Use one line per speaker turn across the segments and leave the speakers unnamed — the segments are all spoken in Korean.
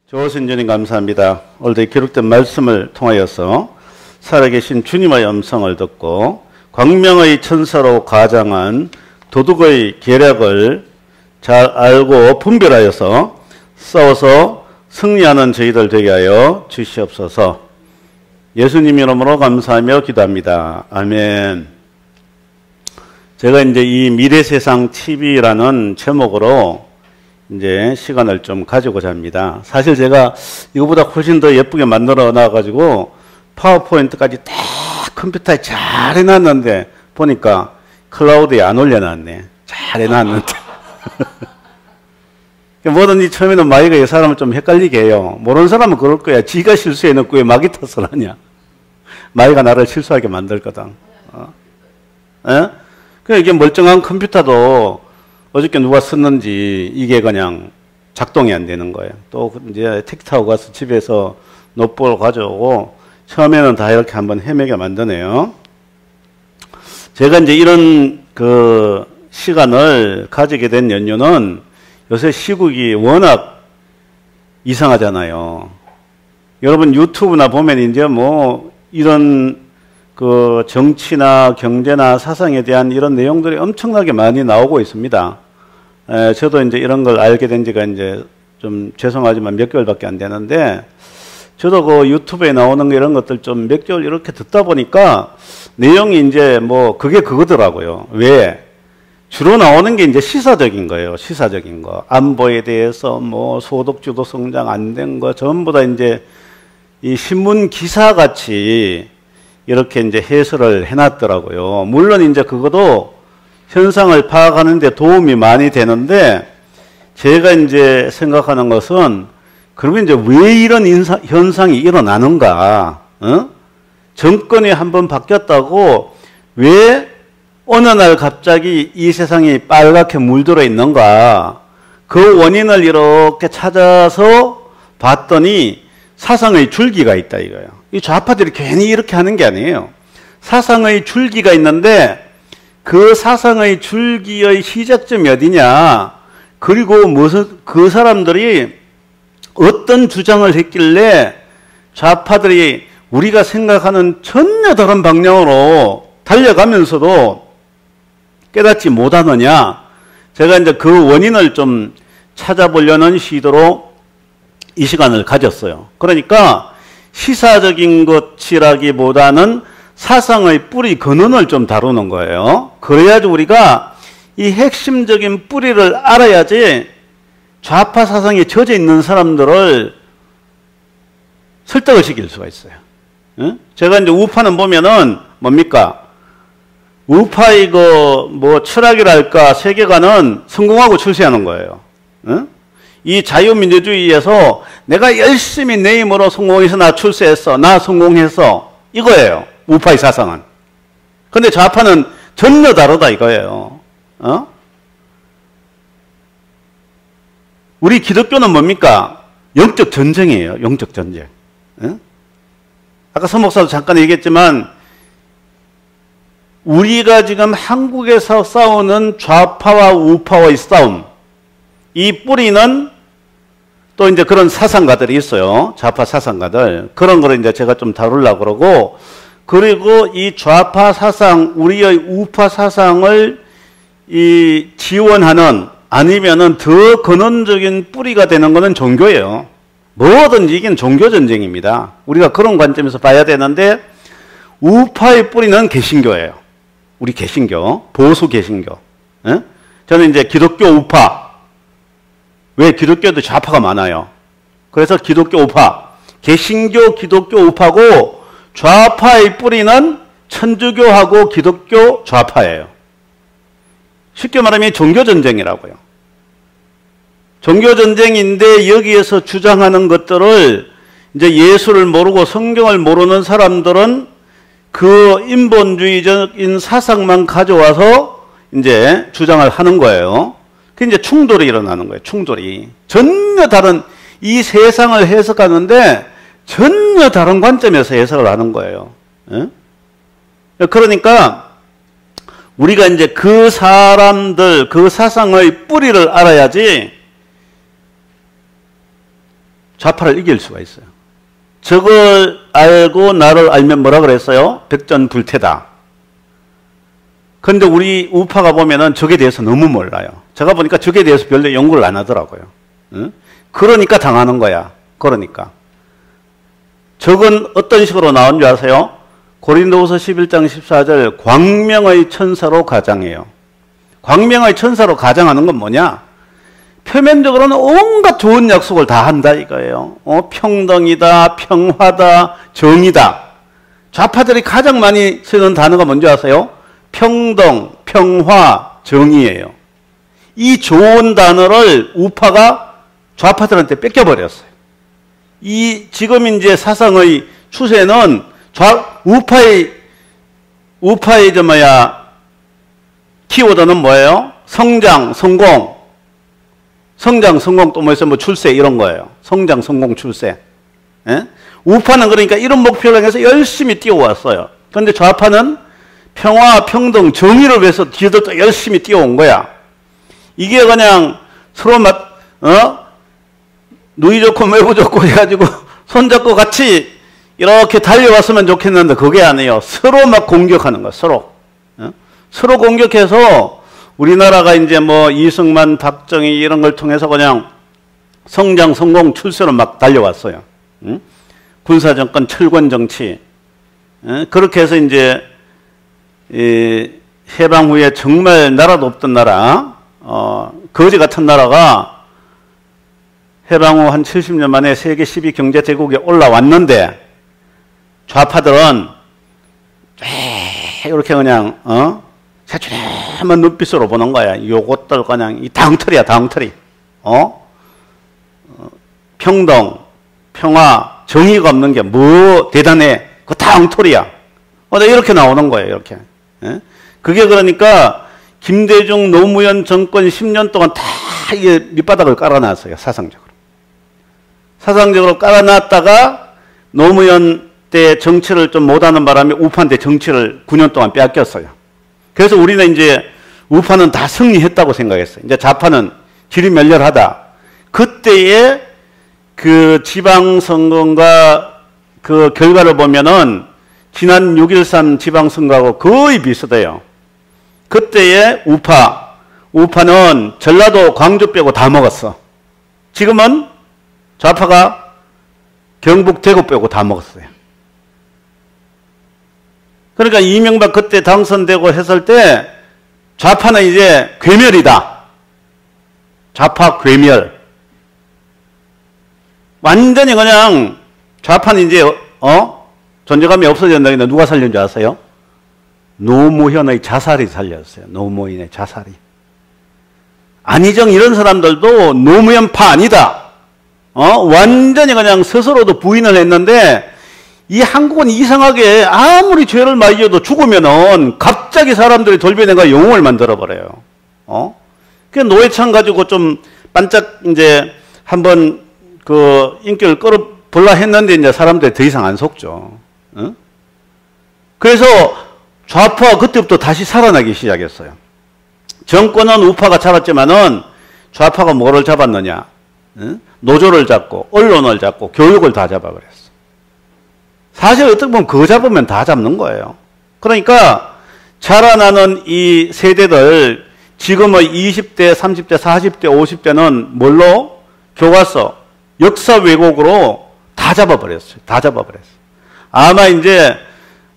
좋으신 주님 감사합니다. 오늘도 기록된 말씀을 통하여서 살아계신 주님의 음성을 듣고 광명의 천사로 가장한 도둑의 계략을 잘 알고 분별하여서 싸워서 승리하는 저희들 되게 하여 주시옵소서. 예수님 이름으로 감사하며 기도합니다. 아멘. 제가 이제 이 미래세상 TV라는 제목으로 이제 시간을 좀 가지고자 합니다. 사실 제가 이거보다 훨씬 더 예쁘게 만들어 놔가지고 파워포인트까지 딱 컴퓨터에 잘 해놨는데 보니까 클라우드에 안 올려놨네. 잘 해놨는데. 뭐든지 처음에는 마귀가 이 사람을 좀 헷갈리게 해요. 모르는 사람은 그럴 거야. 지가 실수해놓고 왜 마귀 탓을 하냐. 마귀가 나를 실수하게 만들거든. 그러니까 이게 멀쩡한 컴퓨터도 어저께 누가 썼는지 이게 그냥 작동이 안 되는 거예요. 또 이제 택시 타고 가서 집에서 노트북을 가져오고 처음에는 다 이렇게 한번 헤매게 만드네요. 제가 이제 이런 그 시간을 가지게 된 연유는 요새 시국이 워낙 이상하잖아요. 여러분 유튜브나 보면 이제 뭐 이런 그 정치나 경제나 사상에 대한 이런 내용들이 엄청나게 많이 나오고 있습니다. 저도 이제 이런 걸 알게 된 지가 이제 좀 죄송하지만 몇 개월밖에 안 되는데 저도 그 유튜브에 나오는 이런 것들 좀 몇 개월 이렇게 듣다 보니까 내용이 이제 뭐 그게 그거더라고요. 왜? 주로 나오는 게 이제 시사적인 거예요. 시사적인 거. 안보에 대해서 뭐 소득주도 성장 안 된 거 전부 다 이제 이 신문 기사 같이 이렇게 이제 해설을 해놨더라고요. 물론 이제 그것도 현상을 파악하는 데 도움이 많이 되는데 제가 이제 생각하는 것은 그러면 이제 왜 이런 현상이 일어나는가? 정권이 한번 바뀌었다고 왜 어느 날 갑자기 이 세상이 빨갛게 물들어 있는가? 그 원인을 이렇게 찾아서 봤더니 사상의 줄기가 있다 이거예요. 이 좌파들이 괜히 이렇게 하는 게 아니에요. 사상의 줄기가 있는데 그 사상의 줄기의 시작점이 어디냐? 그리고 무슨 그 사람들이 어떤 주장을 했길래 좌파들이 우리가 생각하는 전혀 다른 방향으로 달려가면서도 깨닫지 못하느냐? 제가 이제 그 원인을 좀 찾아보려는 시도로 이 시간을 가졌어요. 그러니까 시사적인 것이라기보다는 사상의 뿌리 근원을 좀 다루는 거예요. 그래야지 우리가 이 핵심적인 뿌리를 알아야지 좌파 사상에 젖어 있는 사람들을 설득을 시킬 수가 있어요. 제가 이제 우파는 보면은 뭡니까? 우파의 그 뭐 철학이랄까 세계관은 성공하고 출세하는 거예요. 이 자유민주주의에서 내가 열심히 내 힘으로 성공해서 나 출세했어. 나 성공했어. 이거예요. 우파의 사상은. 근데 좌파는 전혀 다르다 이거예요. 우리 기독교는 뭡니까? 영적 전쟁이에요. 영적 전쟁. 아까 서 목사도 잠깐 얘기했지만 우리가 지금 한국에서 싸우는 좌파와 우파의 싸움, 이 뿌리는 또 이제 그런 사상가들이 있어요. 좌파 사상가들. 그런 거를 이제 제가 좀 다루려고 그러고, 그리고 이 좌파 사상, 우리의 우파 사상을 이 지원하는 아니면은 더 근원적인 뿌리가 되는 거는 종교예요. 뭐든지 이게 종교 전쟁입니다. 우리가 그런 관점에서 봐야 되는데 우파의 뿌리는 개신교예요. 우리 개신교, 보수 개신교. 저는 이제 기독교 우파. 왜 기독교도 좌파가 많아요. 그래서 기독교 우파, 개신교 기독교 우파고 좌파의 뿌리는 천주교하고 기독교 좌파예요. 쉽게 말하면 종교전쟁이라고요. 종교전쟁인데 여기에서 주장하는 것들을 이제 예수를 모르고 성경을 모르는 사람들은 그 인본주의적인 사상만 가져와서 이제 주장을 하는 거예요. 그 이제 충돌이 일어나는 거예요. 충돌이. 전혀 다른 이 세상을 해석하는데 전혀 다른 관점에서 해석을 하는 거예요. 그러니까 우리가 이제 그 사람들, 그 사상의 뿌리를 알아야지 좌파를 이길 수가 있어요. 저걸 알고 나를 알면 뭐라 그랬어요? 백전불태다. 그런데 우리 우파가 보면은 적에 대해서 너무 몰라요. 제가 보니까 적에 대해서 별로 연구를 안 하더라고요. 응? 그러니까 당하는 거야. 그러니까. 적은 어떤 식으로 나온 줄 아세요? 고린도후서 11장 14절 광명의 천사로 가장해요. 광명의 천사로 가장하는 건 뭐냐? 표면적으로는 온갖 좋은 약속을 다 한다 이거예요. 평등이다, 평화다, 정의다. 좌파들이 가장 많이 쓰는 단어가 뭔지 아세요? 평등, 평화, 정의예요. 이 좋은 단어를 우파가 좌파들한테 뺏겨버렸어요. 이 지금 이제 사상의 추세는 우파의 키워드는 뭐예요? 성장, 성공. 성장, 성공 또 뭐였어요? 뭐 출세 이런 거예요. 성장, 성공, 출세. 예? 우파는 그러니까 이런 목표를 향해서 열심히 뛰어왔어요. 그런데 좌파는 평화, 평등, 정의를 위해서 뒤에도 열심히 뛰어온 거야. 이게 그냥 서로 누이 좋고 매부 좋고 해가지고 손잡고 같이 이렇게 달려왔으면 좋겠는데 그게 아니에요. 서로 막 공격하는 거야. 서로. 서로 공격해서 우리나라가 이제 뭐 이승만, 박정희 이런 걸 통해서 그냥 성장, 성공, 출세로 막 달려왔어요. 군사정권, 철권정치. 그렇게 해서 이제 해방 후에 정말 나라도 없던 나라, 거지 같은 나라가 해방 후 한 70년 만에 세계 10위 경제대국에 올라왔는데 좌파들은 이렇게 그냥 새초롬한 눈빛으로 보는 거야. 요것들 그냥 이 다엉터리야, 다엉터리. 평등, 평화, 정의가 없는 게 뭐 대단해. 그거 다 엉터리야. 이렇게 나오는 거예요, 이렇게. 그게 그러니까 김대중 노무현 정권 10년 동안 다 이게 밑바닥을 깔아놨어요, 사상적으로. 사상적으로 깔아놨다가 노무현 때 정치를 좀 못하는 바람에 우파한테 정치를 9년 동안 빼앗겼어요. 그래서 우리는 이제 우파는 다 승리했다고 생각했어요. 이제 좌파는 지리멸렬하다. 그때의 그 지방선거가 그 결과를 보면은 지난 6.13 지방선거하고 거의 비슷해요. 그때의 우파는 전라도 광주 빼고 다 먹었어. 지금은 좌파가 경북 대구 빼고 다 먹었어요. 그러니까 이명박 그때 당선되고 했을 때 좌파는 이제 괴멸이다. 좌파 괴멸. 완전히 그냥 좌파는 이제 존재감이 없어졌는데 누가 살린 줄 아세요? 노무현의 자살이 살렸어요. 노무현의 자살이. 안희정 이런 사람들도 노무현파 아니다. 완전히 그냥 스스로도 부인을 했는데 이 한국은 이상하게 아무리 죄를 많이 져도 죽으면은 갑자기 사람들이 돌변해가 영웅을 만들어버려요. 그 노회찬 가지고 좀 반짝 이제 한번 그 인기를 끌어볼라 했는데 이제 사람들이 더 이상 안 속죠. 그래서 좌파가 그때부터 다시 살아나기 시작했어요. 정권은 우파가 잡았지만은 좌파가 뭐를 잡았느냐? 노조를 잡고 언론을 잡고 교육을 다 잡아버렸어. 사실 어떻게 보면 그거 잡으면 다 잡는 거예요. 그러니까 자라나는 이 세대들 지금의 20대, 30대, 40대, 50대는 뭘로? 교과서, 역사 왜곡으로 다 잡아버렸어요. 다 잡아버렸어요. 아마 이제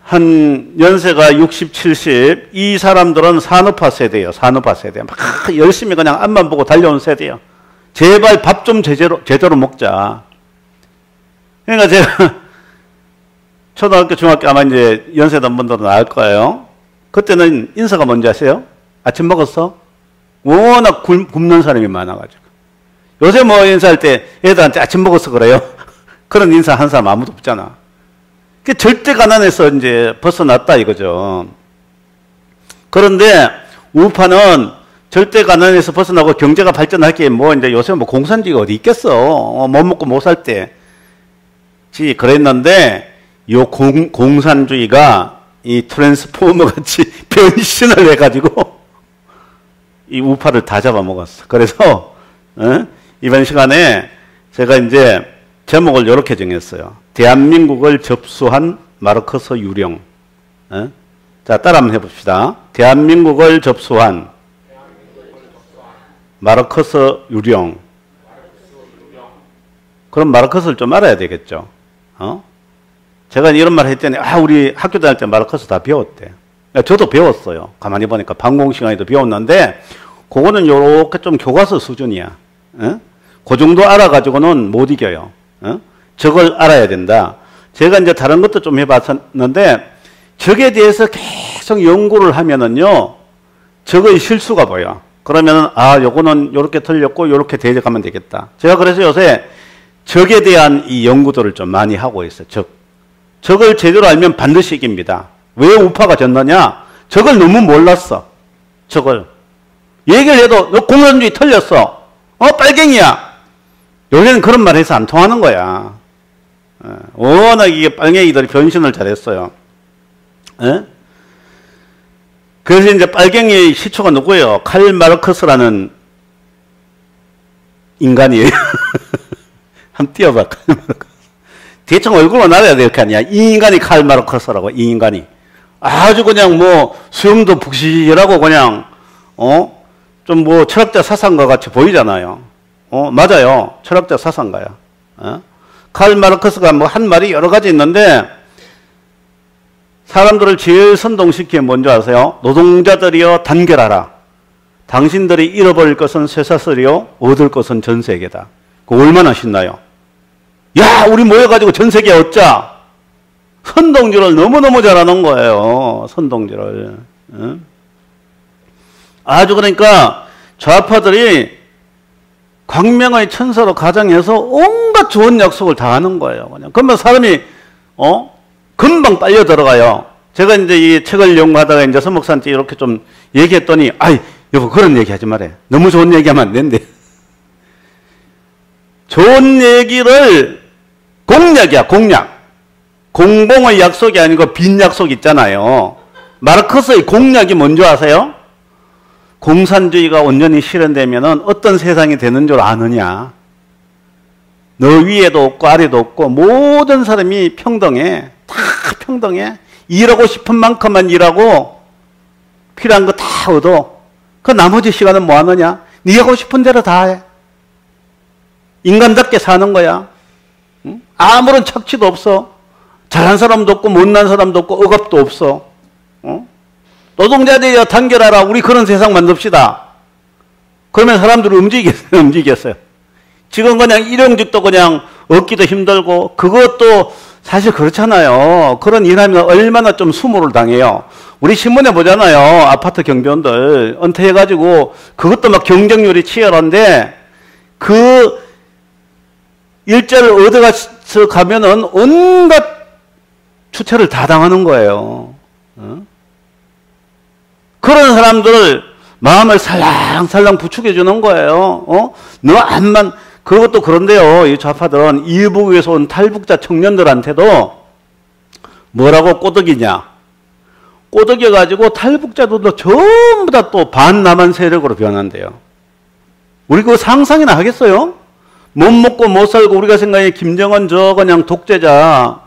한 연세가 60, 70, 이 사람들은 산업화 세대예요. 산업화 세대. 막 열심히 그냥 앞만 보고 달려온 세대예요. 제발 밥 좀 제대로 먹자. 그러니까 제가 초등학교, 중학교 아마 이제 연세던 분들은 알 거예요. 그때는 인사가 뭔지 아세요? 아침 먹었어? 워낙 굶는 사람이 많아가지고. 요새 뭐 인사할 때 애들한테 아침 먹었어 그래요? 그런 인사 한 사람 아무도 없잖아. 그 절대 가난에서 이제 벗어났다 이거죠. 그런데 우파는 절대 가난에서 벗어나고 경제가 발전할 게 뭐 이제 요새 뭐 공산주의가 어디 있겠어. 못 먹고 못 살 때. 그랬는데 요 공산주의가 이 트랜스포머 같이 변신을 해가지고 이 우파를 다 잡아먹었어. 그래서 이번 시간에 제가 이제 제목을 이렇게 정했어요. 대한민국을 접수한 마르크스 유령. 자, 따라 한번 해봅시다. 대한민국을 접수한 마르크스 유령. 그럼 마르크스를 좀 알아야 되겠죠. 제가 이런 말 했더니, 우리 학교 다닐 때 마르크스 다 배웠대. 저도 배웠어요. 가만히 보니까 방공 시간에도 배웠는데, 그거는 요렇게 좀 교과서 수준이야. 그 정도 알아가지고는 못 이겨요. 저걸 알아야 된다. 제가 이제 다른 것도 좀 해봤었는데, 적에 대해서 계속 연구를 하면은요, 적의 실수가 보여. 그러면은, 요거는 요렇게 틀렸고, 요렇게 대적하면 되겠다. 제가 그래서 요새 적에 대한 이 연구들을 좀 많이 하고 있어요. 적을 제대로 알면 반드시 이깁니다. 왜 우파가 졌느냐? 적을 너무 몰랐어. 적을. 얘기를 해도, 너 공산주의 틀렸어. 빨갱이야. 요새는 그런 말 해서 안 통하는 거야. 워낙 이게 빨갱이들이 변신을 잘했어요. 그래서 이제 빨갱이의 시초가 누구예요? 칼 마르크스라는 인간이에요. 한번 띄워봐, 칼 마르크스. 대충 얼굴만 알아야 될 거 아니야. 이 인간이 칼 마르크스라고, 이 인간이. 아주 그냥 수염도 북실하고 그냥, 좀 철학자 사상가 같이 보이잖아요. 맞아요. 철학자 사상가야. 칼 마르크스가 한 말이 여러 가지 있는데, 사람들을 제일 선동시키면 뭔지 아세요? 노동자들이여 단결하라. 당신들이 잃어버릴 것은 쇠사슬이요, 얻을 것은 전 세계다. 그거 얼마나 신나요? 야, 우리 모여가지고 전 세계 얻자. 선동질을 너무너무 잘하는 거예요. 선동질을. 아주 그러니까 좌파들이 광명의 천사로 가장해서 온갖 좋은 약속을 다 하는 거예요. 그냥. 그러면 사람이, 금방 빨려 들어가요. 제가 이제 이 책을 연구하다가 이제 서 목사한테 이렇게 좀 얘기했더니, 여보, 그런 얘기 하지 말아요. 너무 좋은 얘기 하면 안 된대. 좋은 얘기를 공약이야, 공약. 공공의 약속이 아니고 빈 약속 있잖아요. 마르크스의 공약이 뭔지 아세요? 공산주의가 온전히 실현되면은 어떤 세상이 되는 줄 아느냐? 너 위에도 없고 아래도 없고 모든 사람이 평등해. 다 평등해. 일하고 싶은 만큼만 일하고 필요한 거 다 얻어. 그 나머지 시간은 뭐 하느냐? 네 하고 싶은 대로 다 해. 인간답게 사는 거야. 응? 아무런 착취도 없어. 잘한 사람도 없고 못난 사람도 없고 억압도 없어. 노동자들이여 단결하라. 우리 그런 세상 만듭시다. 그러면 사람들이 움직이겠어요. 지금 그냥 일용직도 그냥 얻기도 힘들고, 그것도 사실 그렇잖아요. 그런 일하면 얼마나 좀 수모를 당해요. 우리 신문에 보잖아요. 아파트 경비원들 은퇴해가지고 그것도 막 경쟁률이 치열한데, 그 일자를 얻어가서 가면은 온갖 추체를 다 당하는 거예요. 그런 사람들을 마음을 살랑살랑 부축해 주는 거예요. 너 암만, 그것도 그런데요. 이 좌파들은 이북에서 온 탈북자 청년들한테도 뭐라고 꼬드기냐. 꼬드겨가지고 탈북자들도 전부 다 또 반남한 세력으로 변한대요. 우리 그거 상상이나 하겠어요? 못 먹고 못 살고 우리가 생각해 김정은 저 그냥 독재자,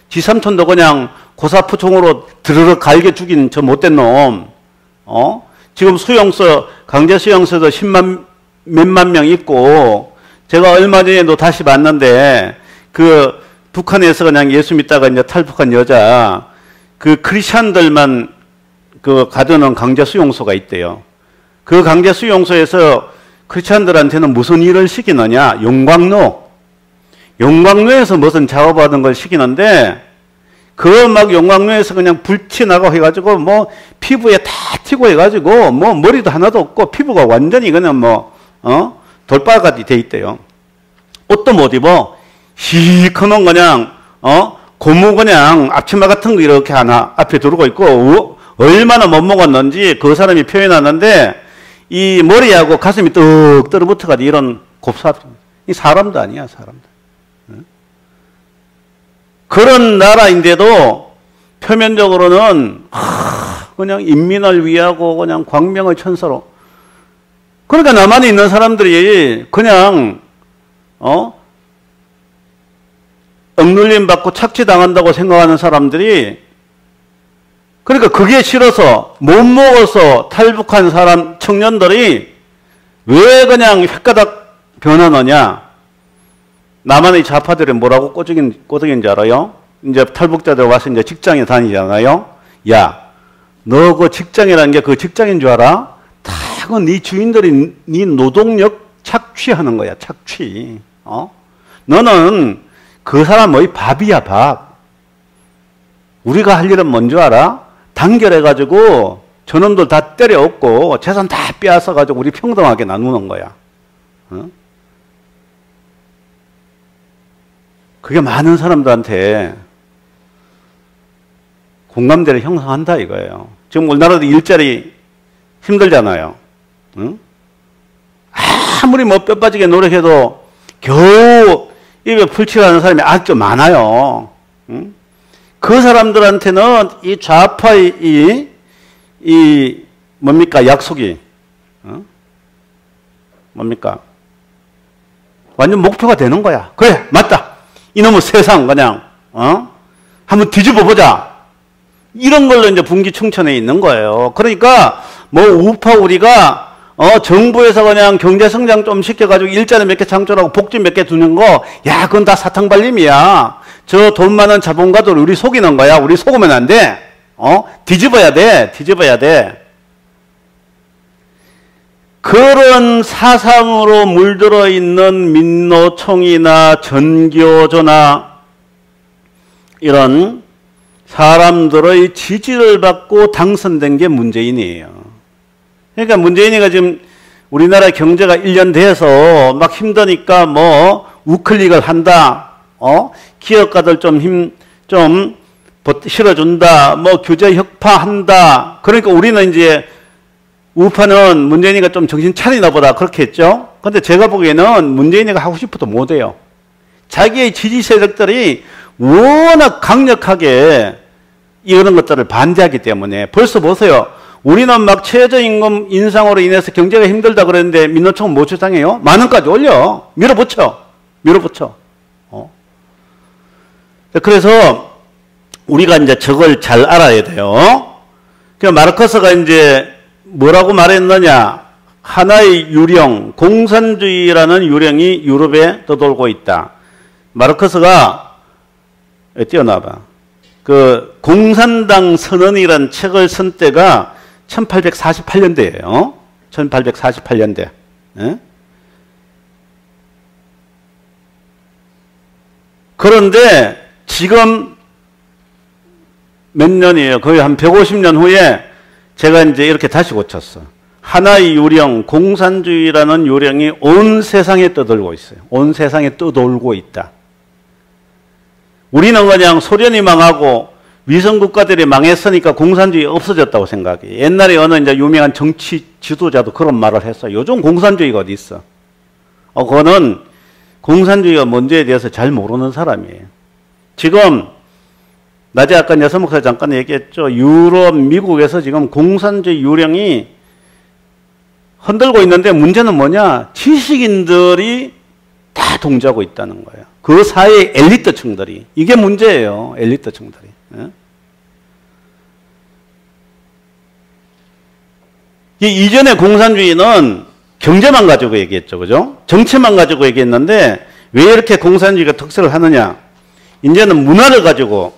지삼촌도 그냥 고사포총으로 드르륵 갈겨 죽인 저 못된 놈, 지금 수용소, 강제 수용소도 10만 몇만 명 있고, 제가 얼마 전에도 다시 봤는데, 그 북한에서 그냥 예수 믿다가 이제 탈북한 여자, 그 크리스찬들만 그 가두는 강제 수용소가 있대요. 그 강제 수용소에서 크리스찬들한테는 무슨 일을 시키느냐? 용광로에서 무슨 작업하는 걸 시키는데, 그 막 용광로에서 그냥 불티나고 해가지고 피부에 다 튀고 해가지고 머리도 하나도 없고 피부가 완전히 그냥 돌바가지 돼 있대요. 옷도 못 입어. 시커먼 그냥 고무 그냥 앞치마 같은 거 이렇게 하나 앞에 두르고 있고, 얼마나 못 먹었는지 그 사람이 표현하는데, 이 머리하고 가슴이 뚝 떨어붙어가지고 이런 곱삽. 이 사람도 아니야, 사람도. 그런 나라인데도 표면적으로는 그냥 인민을 위하고 그냥 광명의 천사로. 그러니까 남한에 있는 사람들이 그냥 억눌림 받고 착취당한다고 생각하는 사람들이, 그러니까 그게 싫어서 못 먹어서 탈북한 사람, 청년들이 왜 그냥 획가닥 변하느냐. 남한의 좌파들이 뭐라고 꼬드긴지 알아요? 이제 탈북자들 와서 이제 직장에 다니잖아요. 야, 너 그 직장이라는 게 그 직장인 줄 알아? 다 그 네 주인들이 네 노동력 착취하는 거야, 착취. 너는 그 사람의 밥이야, 밥. 우리가 할 일은 뭔 줄 알아? 단결해가지고 저놈들 다 때려엎고 재산 다 빼앗아가지고 우리 평등하게 나누는 거야. 그게 많은 사람들한테 공감대를 형성한다 이거예요. 지금 우리나라도 일자리 힘들잖아요. 응? 아무리 뭐 뼈 빠지게 노력해도 겨우 입에 풀칠하는 사람이 아주 많아요. 응? 그 사람들한테는 이 좌파의 이 뭡니까 약속이 뭡니까 완전 목표가 되는 거야. 그래 맞다. 이놈의 세상 그냥 한번 뒤집어 보자. 이런 걸로 이제 분기충천에 있는 거예요. 그러니까 뭐 우파 우리가 정부에서 그냥 경제 성장 좀 시켜가지고 일자리 몇 개 창출하고 복지 몇 개 두는 거, 야 그건 다 사탕발림이야. 저 돈 많은 자본가들 우리 속이는 거야. 우리 속으면 안 돼. 뒤집어야 돼. 뒤집어야 돼. 그런 사상으로 물들어 있는 민노총이나 전교조나 이런 사람들의 지지를 받고 당선된 게 문재인이에요. 그러니까 문재인이가 지금 우리나라 경제가 1년 돼서 막 힘드니까 뭐 우클릭을 한다. 기업가들 좀 실어준다. 뭐 규제 혁파한다. 그러니까 우리는 이제 우파는 문재인이가 좀 정신 차리나 보다 그렇게 했죠. 근데 제가 보기에는 문재인이가 하고 싶어도 못해요. 자기의 지지 세력들이 워낙 강력하게 이런 것들을 반대하기 때문에 벌써 보세요. 우리는 막 최저임금 인상으로 인해서 경제가 힘들다 그랬는데 민노총은 뭐 주장해요? 10,000원까지 올려. 밀어붙여. 그래서 우리가 이제 저걸 잘 알아야 돼요. 그러니까 마르크스가 이제 뭐라고 말했느냐. 하나의 유령, 공산주의라는 유령이 유럽에 떠돌고 있다. 마르크스가 뛰어나봐. 그 공산당 선언이라는 책을 쓴 때가 1848년대예요. 1848년대. 예? 그런데 지금 몇 년이에요? 거의 한 150년 후에 제가 이제 이렇게 다시 고쳤어. 하나의 유령, 공산주의라는 유령이 온 세상에 떠돌고 있어요. 온 세상에 떠돌고 있다. 우리는 그냥 소련이 망하고 위성국가들이 망했으니까 공산주의 없어졌다고 생각해. 옛날에 어느 이제 유명한 정치 지도자도 그런 말을 했어요. 요즘 공산주의가 어디 있어? 그거는 공산주의가 뭔지에 대해서 잘 모르는 사람이에요. 지금 낮에 아까 여섯 목사 잠깐 얘기했죠. 유럽, 미국에서 지금 공산주의 유령이 흔들고 있는데 문제는 뭐냐? 지식인들이 다 동조하고 있다는 거예요. 그 사이의 엘리트층들이. 이게 문제예요. 엘리트층들이. 이전에 공산주의는 경제만 가지고 얘기했죠. 그죠? 정치만 가지고 얘기했는데 왜 이렇게 공산주의가 특색을 하느냐? 이제는 문화를 가지고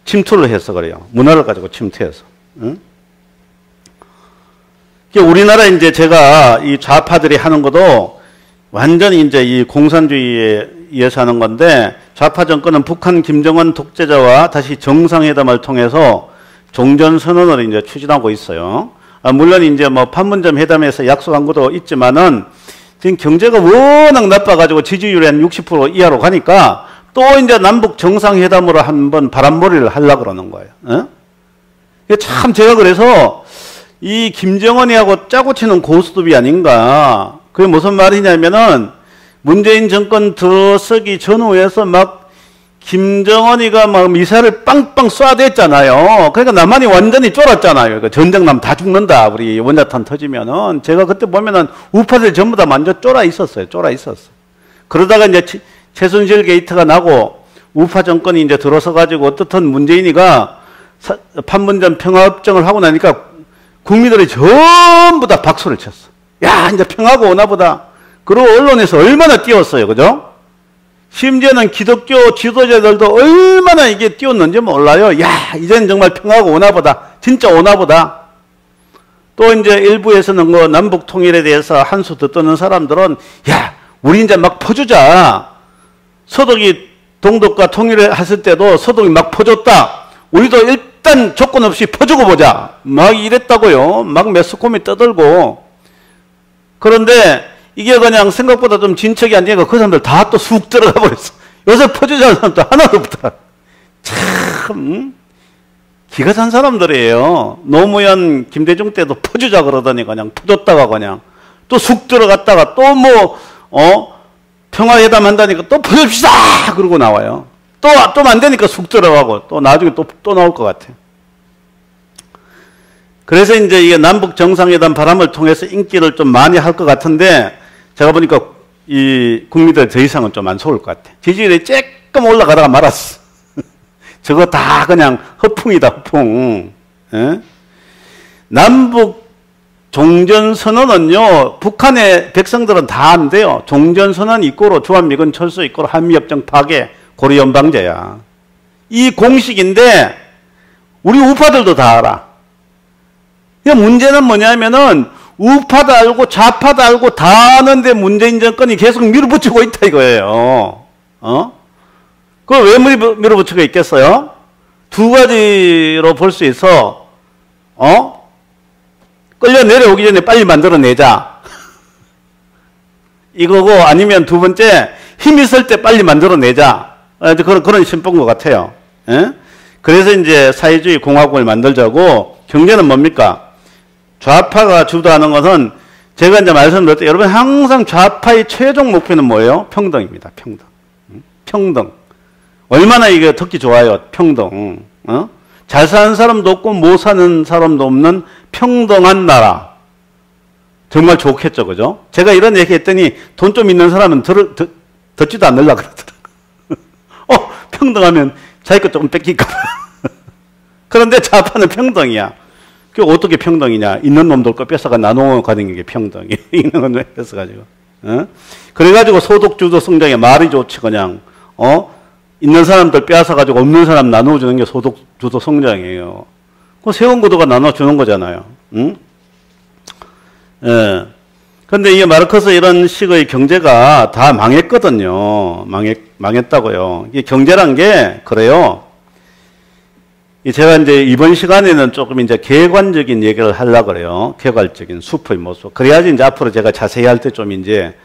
침투를 해서 그래요. 문화를 가지고 침투해서. 우리나라 이제 제가 이 좌파들이 하는 것도 완전히 이제 이 공산주의에 의해서 하는 건데, 좌파 정권은 북한 김정은 독재자와 다시 정상회담을 통해서 종전선언을 이제 추진하고 있어요. 물론 이제 뭐 판문점 회담에서 약속한 것도 있지만은 지금 경제가 워낙 나빠가지고 지지율이 한 60% 이하로 가니까 또 이제 남북 정상회담으로 한번 바람몰이를 하려고 그러는 거예요. 참 제가 그래서 이 김정은이하고 짜고 치는 고스톱이 아닌가. 그게 무슨 말이냐면은 문재인 정권 들어서기 전후에서 막 김정은이가 막 미사일을 빵빵 쏴댔잖아요. 그러니까 남한이 완전히 쫄았잖아요. 그러니까 전쟁 나면 다 죽는다. 우리 원자탄 터지면은. 제가 그때 보면은 우파들 전부 다 완전 쫄아 있었어요. 그러다가 이제 최순실 게이트가 나고 우파 정권이 이제 들어서 가지고 어떻든 문재인이가 판문점 평화협정을 하고 나니까 국민들이 전부 다 박수를 쳤어. 야, 이제 평화가 오나 보다. 그리고 언론에서 얼마나 띄웠어요. 그죠? 심지어는 기독교 지도자들도 얼마나 이게 띄웠는지 몰라요. 야, 이제는 정말 평화가 오나 보다. 진짜 오나 보다. 또 이제 일부에서는 뭐 남북 통일에 대해서 한 수 더 떠는 사람들은 야, 우리 이제 막 퍼주자. 서독이 동독과 통일을 했을 때도 서독이 막 퍼줬다. 우리도 일단 조건 없이 퍼주고 보자. 막 이랬다고요. 막 매스컴이 떠들고. 그런데 이게 그냥 생각보다 좀 진척이 안 되니까 그 사람들 다 또 쑥 들어가 버렸어. 요새 퍼주자는 사람도 하나도 없다. 참 기가 찬 사람들이에요. 노무현, 김대중 때도 퍼주자 그러더니 그냥 퍼줬다가 그냥 또 쑥 들어갔다가 또 뭐 평화회담 한다니까 또 퍼줍시다 그러고 나와요. 또 안 되니까 쑥 들어가고 또 나중에 또 나올 것 같아요. 그래서 이제 이게 남북 정상회담 바람을 통해서 인기를 좀 많이 할 것 같은데 제가 보니까 이 국민들 더 이상은 좀 안 좋을 것 같아. 지지율이 조금 올라가다가 말았어. 저거 다 그냥 허풍이다, 허풍. 예? 남북 종전선언은요, 북한의 백성들은 다 안 돼요. 종전선언 이꼬로 주한미군 철수 이꼬로 한미협정 파괴, 고려연방제야. 이 공식인데, 우리 우파들도 다 알아. 문제는 뭐냐면은, 우파도 알고 좌파도 알고 다 아는데 문재인 정권이 계속 밀어붙이고 있다 이거예요. 그걸 왜 밀어붙이고 있겠어요? 두 가지로 볼 수 있어. 끌려 내려오기 전에 빨리 만들어내자. 이거고 아니면 두 번째 힘 있을 때 빨리 만들어내자. 그런 심보인 것 같아요. 예? 그래서 이제 사회주의 공화국을 만들자고. 경제는 뭡니까? 좌파가 주도하는 것은 제가 이제 말씀드릴 때 여러분 항상 좌파의 최종 목표는 뭐예요? 평등입니다. 평등. 평등. 얼마나 이게 듣기 좋아요. 평등. 잘 사는 사람도 없고 못 사는 사람도 없는 평등한 나라. 정말 좋겠죠. 그죠? 제가 이런 얘기 했더니 돈 좀 있는 사람은 듣지도 않으려고 그러더라고요. 평등하면 자기 것 조금 뺏길까 봐. 그런데 좌파는 평등이야. 그 어떻게 평등이냐? 있는 놈들 거 뺏어가 나눠 가는 게 평등이에요. 있는 놈들 뺏어가지고. 그래가지고 소득주도 성장에 말이 좋지 그냥. 있는 사람들 빼앗아가지고 없는 사람 나눠주는 게 소득주도 성장이에요. 그 세원구도가 나눠주는 거잖아요. 응? 예. 근데 이게 마르크스 이런 식의 경제가 다 망했거든요. 망했다고요. 이게 경제란 게 그래요. 제가 이제 이번 시간에는 조금 이제 객관적인 얘기를 하려고 그래요. 객관적인 숲의 모습. 그래야지 이제 앞으로 제가 자세히 할 때 좀 이제,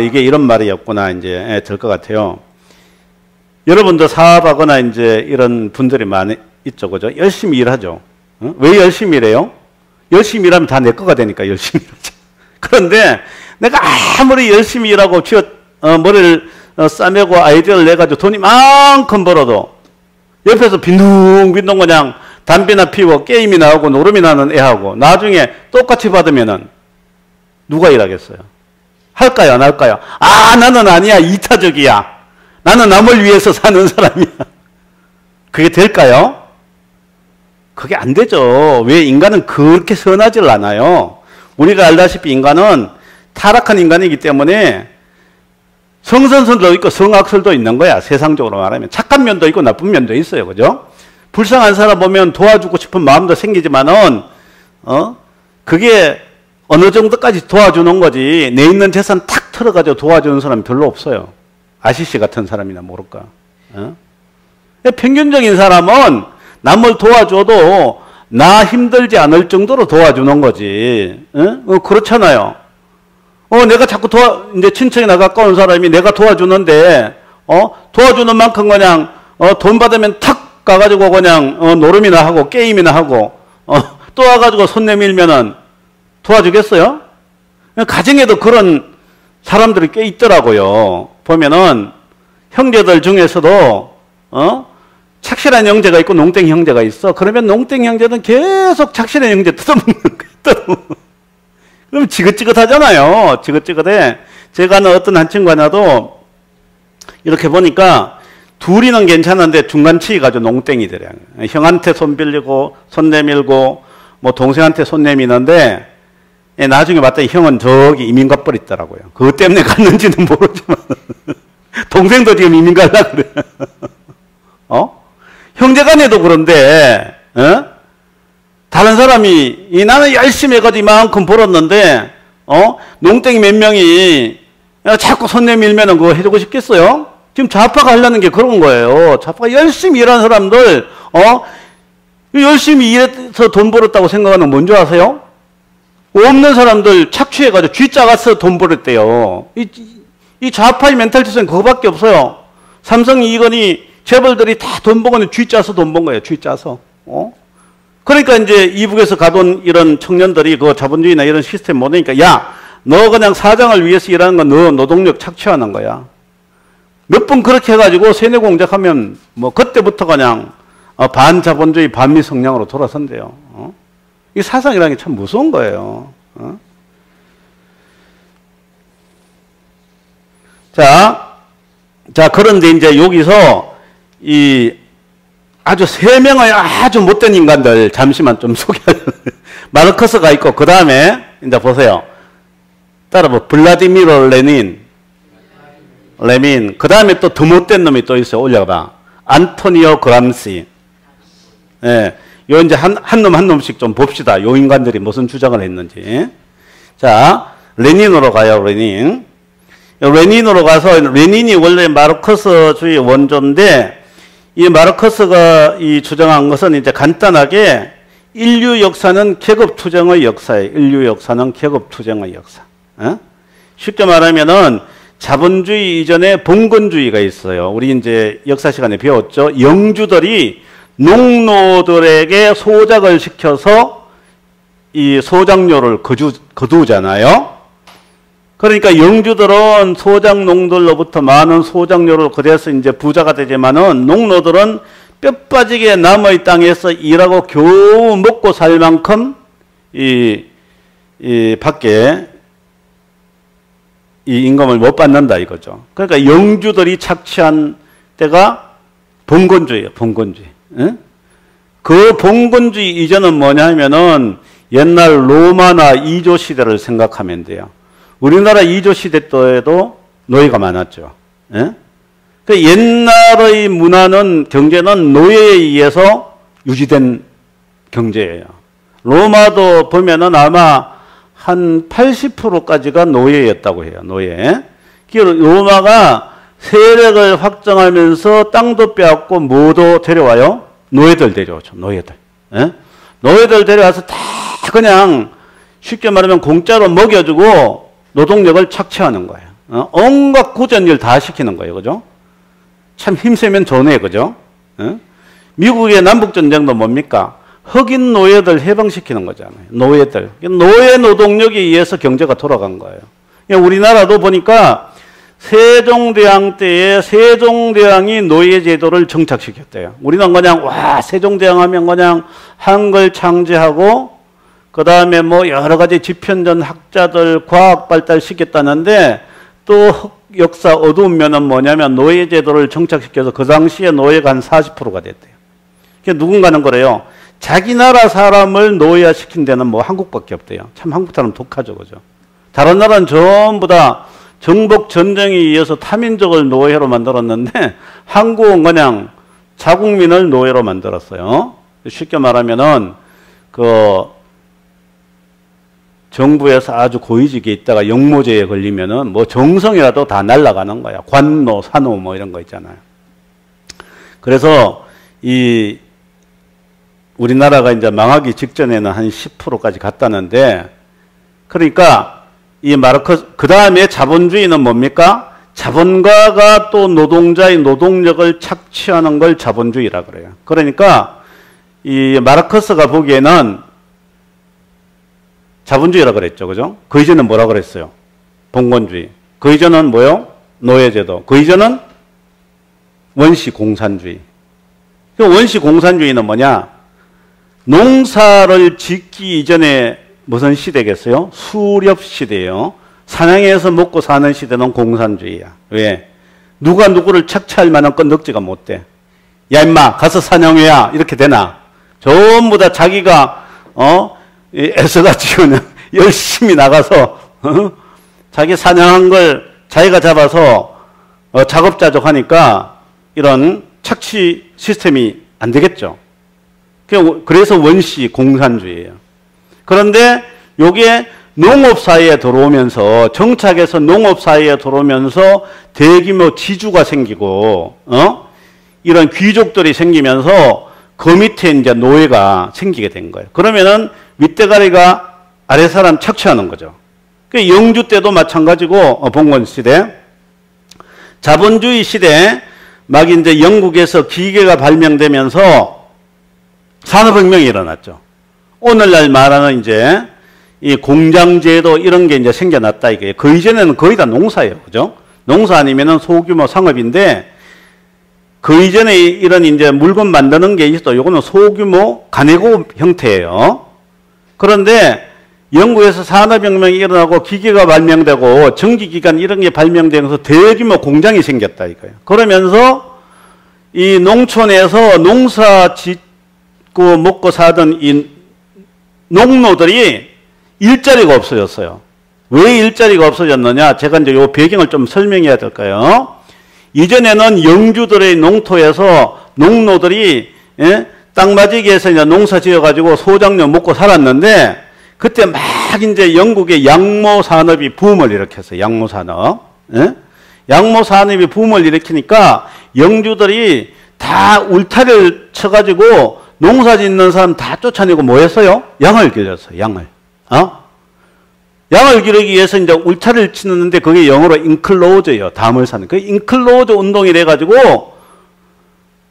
이게 이런 말이었구나, 이제, 될 것 같아요. 여러분도 사업하거나 이제 이런 분들이 많이 있죠. 그죠? 열심히 일하죠. 왜 열심히 일해요? 열심히 일하면 다 내 거가 되니까 열심히 일하죠. 그런데 내가 아무리 열심히 일하고 머리를 싸매고 아이디어를 내가지고 돈이 만큼 벌어도 옆에서 빈둥빈둥 그냥 담배나 피우고 게임이나 하고 노름이나 하는 애하고 나중에 똑같이 받으면은 누가 일하겠어요? 할까요? 안 할까요? 나는 아니야. 이타적이야. 나는 남을 위해서 사는 사람이야. 그게 될까요? 그게 안 되죠. 왜 인간은 그렇게 선하지를 않아요. 우리가 알다시피 인간은 타락한 인간이기 때문에 성선설도 있고 성악설도 있는 거야. 세상적으로 말하면. 착한 면도 있고 나쁜 면도 있어요. 그죠? 불쌍한 사람 보면 도와주고 싶은 마음도 생기지만은, 그게 어느 정도까지 도와주는 거지. 내 있는 재산 탁 털어가지고 도와주는 사람이 별로 없어요. 아시시 같은 사람이나 모를까. 평균적인 사람은 남을 도와줘도 나 힘들지 않을 정도로 도와주는 거지. 그렇잖아요. 내가 자꾸 이제 친척이나 가까운 사람이 내가 도와주는데, 도와주는 만큼 그냥, 돈 받으면 탁 가가지고 그냥, 노름이나 하고, 게임이나 하고, 또 와가지고 손 내밀면은 도와주겠어요? 가정에도 그런 사람들이 꽤 있더라고요. 보면은, 형제들 중에서도, 착실한 형제가 있고 농땡이 형제가 있어. 그러면 농땡이 형제는 계속 착실한 형제 뜯어먹는 거예요. 그럼 지긋지긋하잖아요. 지긋지긋해. 제가 아는 어떤 한 친구 하나도 이렇게 보니까 둘이는 괜찮은데 중간치기 가지고 농땡이들이야. 형한테 손 빌리고 손 내밀고 뭐 동생한테 손 내미는데 나중에 봤더니 형은 저기 이민 가버렸더라고요. 그것 때문에 갔는지는 모르지만 동생도 지금 이민 가려고 그래. 형제간에도 그런데 다른 사람이 나는 열심히 해가지고 이만큼 벌었는데 농땡이 몇 명이 자꾸 손 내밀면은 그거 해주고 싶겠어요? 지금 좌파가 하려는 게 그런 거예요. 좌파가 열심히 일하는 사람들 열심히 일해서 돈 벌었다고 생각하는 뭔지 아세요? 없는 사람들 착취해가지고 쥐 작아서 돈 벌었대요. 이 좌파의 멘탈티스는 그거밖에 없어요. 삼성 이건희 재벌들이 다 돈 버거는 쥐 짜서 돈 번 거예요. 쥐 짜서. 그러니까 이제 이북에서 가던 이런 청년들이 그 자본주의나 이런 시스템 모르니까 야, 너 그냥 사장을 위해서 일하는 건 너 노동력 착취하는 거야. 몇 번 그렇게 해가지고 세뇌 공작하면 뭐 그때부터 그냥 반자본주의 반미성향으로 돌아선대요. 이 사상이라는 게 참 무서운 거예요. 자, 그런데 이제 여기서 이 아주 세 명의 아주 못된 인간들 잠시만 좀 소개하려고. 마르크스가 있고, 그 다음에 이제 보세요. 따라봐. 블라디미르 레닌, 그 다음에 또 더 못된 놈이 또 있어요. 올려봐. 안토니오 그람시. 예. 요 이제 한 놈씩 좀 봅시다. 요 인간들이 무슨 주장을 했는지. 자, 레닌으로 가요, 레닌. 레닌으로 가서, 레닌이 원래 마르크스주의 원조인데, 이 마르크스가 이 주장한 것은 이제 간단하게 인류 역사는 계급 투쟁의 역사예요. 인류 역사는 계급 투쟁의 역사. 쉽게 말하면은 자본주의 이전에 봉건주의가 있어요. 우리 이제 역사 시간에 배웠죠. 영주들이 농노들에게 소작을 시켜서 이 소작료를 거두잖아요. 그러니까 영주들은 소작농들로부터 많은 소작료를 거둬서 이제 부자가 되지만은 농노들은 뼈 빠지게 남의 땅에서 일하고 겨우 먹고 살 만큼 이 밖에 이 임금을 못 받는다 이거죠. 그러니까 영주들이 착취한 때가 봉건주의예요. 봉건주의. 그 봉건주의 이전은 뭐냐 하면은 옛날 로마나 이조 시대를 생각하면 돼요. 우리나라 이조 시대 때에도 노예가 많았죠. 그 옛날의 문화는 경제는 노예에 의해서 유지된 경제예요. 로마도 보면은 아마 한 80%까지가 노예였다고 해요. 노예. 로마가 세력을 확장하면서 땅도 빼앗고 뭐도 데려와요? 노예들 데려오죠. 노예들. 노예들 데려와서 다 그냥 쉽게 말하면 공짜로 먹여주고 노동력을 착취하는 거예요. 온갖 구전일 다 시키는 거예요. 그죠? 참 힘세면 좋네. 그죠? 미국의 남북전쟁도 뭡니까? 흑인 노예들 해방시키는 거잖아요. 노예들. 노예 노동력에 의해서 경제가 돌아간 거예요. 우리나라도 보니까 세종대왕 때에 세종대왕이 노예제도를 정착시켰대요. 우리는 그냥 세종대왕 하면 그냥 한글 창제하고 그 다음에 뭐 여러 가지 지편전 학자들 과학 발달 시켰다는데 또 역사 어두운 면은 뭐냐면 노예제도를 정착시켜서 그 당시에 노예가 한 40%가 됐대요. 누군가는 그래요. 자기 나라 사람을 노예화 시킨 데는 뭐 한국밖에 없대요. 참 한국 사람 독하죠. 그죠? 다른 나라는 전부 다 정복 전쟁에 의해서 타민족을 노예로 만들었는데 한국은 그냥 자국민을 노예로 만들었어요. 쉽게 말하면은 그 정부에서 아주 고위직에 있다가 영모제에 걸리면은 뭐 정성이라도 다 날아가는 거야. 관노, 산노 뭐 이런 거 있잖아요. 그래서 이 우리나라가 이제 망하기 직전에는 한 10%까지 갔다는데, 그러니까 이 마르크스, 그 다음에 자본주의는 뭡니까? 자본가가 또 노동자의 노동력을 착취하는 걸 자본주의라 그래요. 그러니까 이 마르크스가 보기에는 자본주의라 그랬죠. 그죠? 그 이전은 뭐라 그랬어요? 봉건주의. 그 이전은 뭐요? 노예제도. 그 이전은 원시공산주의. 원시공산주의는 뭐냐? 농사를 짓기 이전에 무슨 시대겠어요? 수렵 시대예요. 사냥해서 먹고 사는 시대는 공산주의야. 왜? 누가 누구를 착취할 만한 건덕지가 못 돼. 야 임마 가서 사냥해야 이렇게 되나? 전부 다 자기가 애써가지고 열심히 나가서 자기 사냥한 걸 자기가 잡아서 작업자족하니까 이런 착취 시스템이 안 되겠죠. 그래서 원시 공산주의예요. 그런데 요게 농업사회에 들어오면서 정착해서 농업사회에 들어오면서 대규모 지주가 생기고 이런 귀족들이 생기면서 그 밑에 이제 노예가 생기게 된 거예요. 그러면은 윗대가리가 아래 사람 착취하는 거죠. 그 영주 때도 마찬가지고 봉건 시대, 자본주의 시대 막 이제 영국에서 기계가 발명되면서 산업혁명이 일어났죠. 오늘날 말하는 이제 이 공장제도 이런 게 이제 생겨났다 이게. 그 이전에는 거의 다 농사예요, 그죠? 농사 아니면은 소규모 상업인데 그 이전에 이런 이제 물건 만드는 게 있어. 요거는 소규모 가내고업 형태예요. 그런데 영국에서 산업혁명이 일어나고 기계가 발명되고 전기기관 이런 게 발명되면서 대규모 공장이 생겼다 이거예요. 그러면서 이 농촌에서 농사 짓고 먹고 사던 이 농노들이 일자리가 없어졌어요. 왜 일자리가 없어졌느냐? 제가 이제 요 배경을 좀 설명해야 될까요? 이전에는 영주들의 농토에서 농노들이 땅마지기에서 이제 농사 지어가지고 소작농 먹고 살았는데 그때 막 이제 영국의 양모 산업이 붐을 일으켰어요. 양모 산업. 양모 산업이 붐을 일으키니까 영주들이 다 울타리를 쳐가지고 농사 짓는 사람 다 쫓아내고 뭐 했어요? 양을 길렀어요. 양을. 양을 기르기 위해서 이제 울타리를 치는데 그게 영어로 인클로저예요. 담을 사는. 그 인클로저 운동이 돼가지고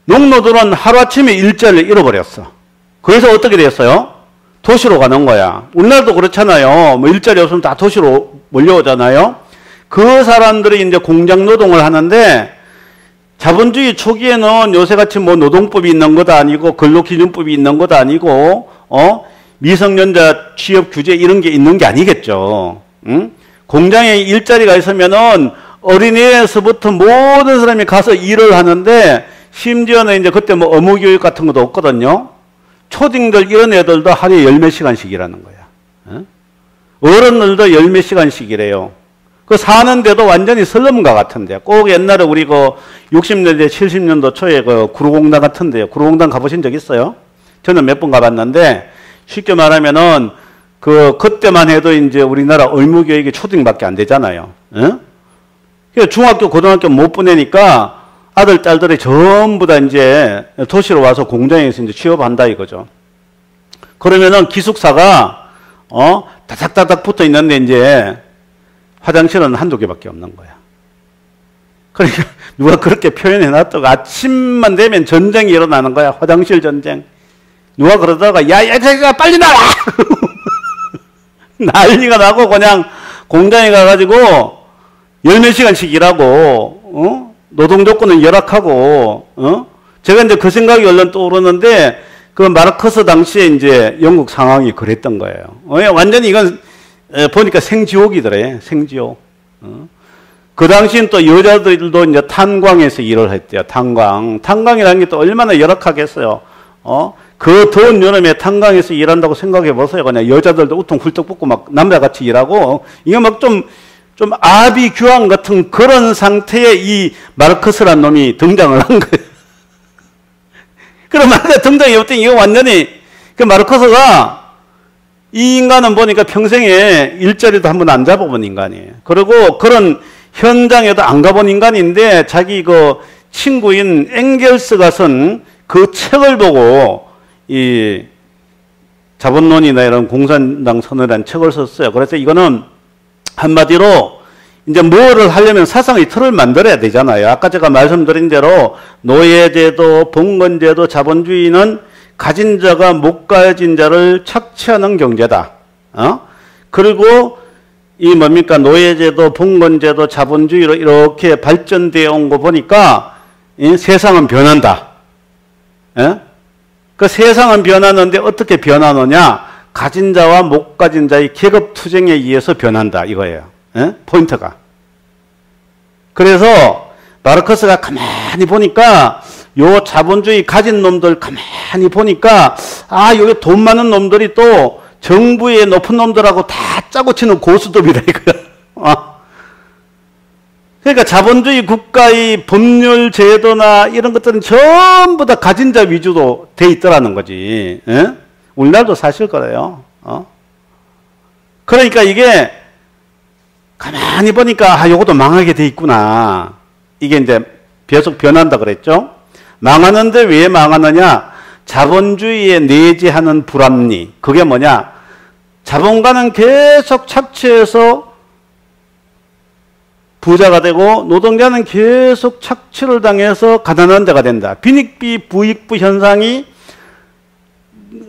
농노들은 하루아침에 일자리를 잃어버렸어. 그래서 어떻게 됐어요? 도시로 가는 거야. 우리나라도 그렇잖아요. 뭐 일자리 없으면 다 도시로 몰려오잖아요. 그 사람들이 이제 공장 노동을 하는데 자본주의 초기에는 요새같이 뭐 노동법이 있는 것도 아니고 근로기준법이 있는 것도 아니고 미성년자 취업 규제 이런 게 있는 게 아니겠죠. 응? 공장에 일자리가 있으면은 어린이에서부터 모든 사람이 가서 일을 하는데 심지어는 이제 그때 뭐 의무교육 같은 것도 없거든요. 초딩들 이런 애들도 하루에 열 몇 시간씩 일하는 거야. 응? 어른들도 열 몇 시간씩 일해요. 그 사는데도 완전히 슬럼과 같은데 꼭 옛날에 우리 그 60년대 70년도 초에 그 구로공단 같은데요. 구로공단 가보신 적 있어요? 저는 몇 번 가봤는데 쉽게 말하면은 그때만 해도 이제 우리나라 의무교육이 초등밖에 안 되잖아요. 응? 중학교, 고등학교 못 보내니까 아들, 딸들이 전부 다 이제 도시로 와서 공장에서 이제 취업한다 이거죠. 그러면은 기숙사가, 다닥다닥 붙어 있는데 이제 화장실은 한두 개밖에 없는 거야. 그러니까 누가 그렇게 표현해 놨다가 아침만 되면 전쟁이 일어나는 거야. 화장실 전쟁. 누가 그러다가 야, 자기가 빨리 나와! 난리가 나고 그냥 공장에 가가지고 열 몇 시간씩 일하고, 노동 조건은 열악하고, 제가 이제 그 생각이 얼른 떠오르는데, 그 마르크스 당시에 이제 영국 상황이 그랬던 거예요. 완전히 이건 보니까 생지옥이더래, 생지옥. 그 당시엔 또 여자들도 이제 탄광에서 일을 했대요, 탄광. 탄광이라는 게 또 얼마나 열악하겠어요. 그 더운 여름에 탄광에서 일한다고 생각해 보세요. 그냥 여자들도 우통 훌떡 벗고 막 남자같이 일하고, 이게 막 좀 아비규환 같은 그런 상태에 이 마르크스란 놈이 등장을 한 거예요. 그럼 마르크스 등장이 없더니 이거 완전히, 그 마르크스가 이 인간은 보니까 평생에 일자리도 한 번 안 잡아본 인간이에요. 그리고 그런 현장에도 안 가본 인간인데 자기 그 친구인 엥겔스가 쓴 그 책을 보고 이 자본론이나 이런 공산당 선언이라는 책을 썼어요. 그래서 이거는 한마디로 이제 뭐를 하려면 사상의 틀을 만들어야 되잖아요. 아까 제가 말씀드린 대로 노예제도, 봉건제도, 자본주의는 가진 자가 못 가진 자를 착취하는 경제다. 그리고 이 뭡니까? 노예제도, 봉건제도, 자본주의로 이렇게 발전되어 온 거 보니까 이 세상은 변한다. 그 세상은 변하는데 어떻게 변하느냐? 가진 자와 못 가진 자의 계급 투쟁에 의해서 변한다 이거예요. 포인트가. 그래서 마르크스가 가만히 보니까 요 자본주의 가진 놈들 가만히 보니까 여기 돈 많은 놈들이 또 정부의 높은 놈들하고 다 짜고 치는 고수톱이다 이거야. 그러니까 자본주의 국가의 법률 제도나 이런 것들은 전부 다 가진 자 위주로 돼 있더라는 거지. 예? 우리나라도 사실 거래요. 그러니까 이게 가만히 보니까 요것도 망하게 돼 있구나. 이게 이제 계속 변한다 그랬죠. 망하는데 왜 망하느냐? 자본주의에 내재하는 불합리. 그게 뭐냐? 자본가는 계속 착취해서 부자가 되고 노동자는 계속 착취를 당해서 가난한 데가 된다. 빈익비 부익부 현상이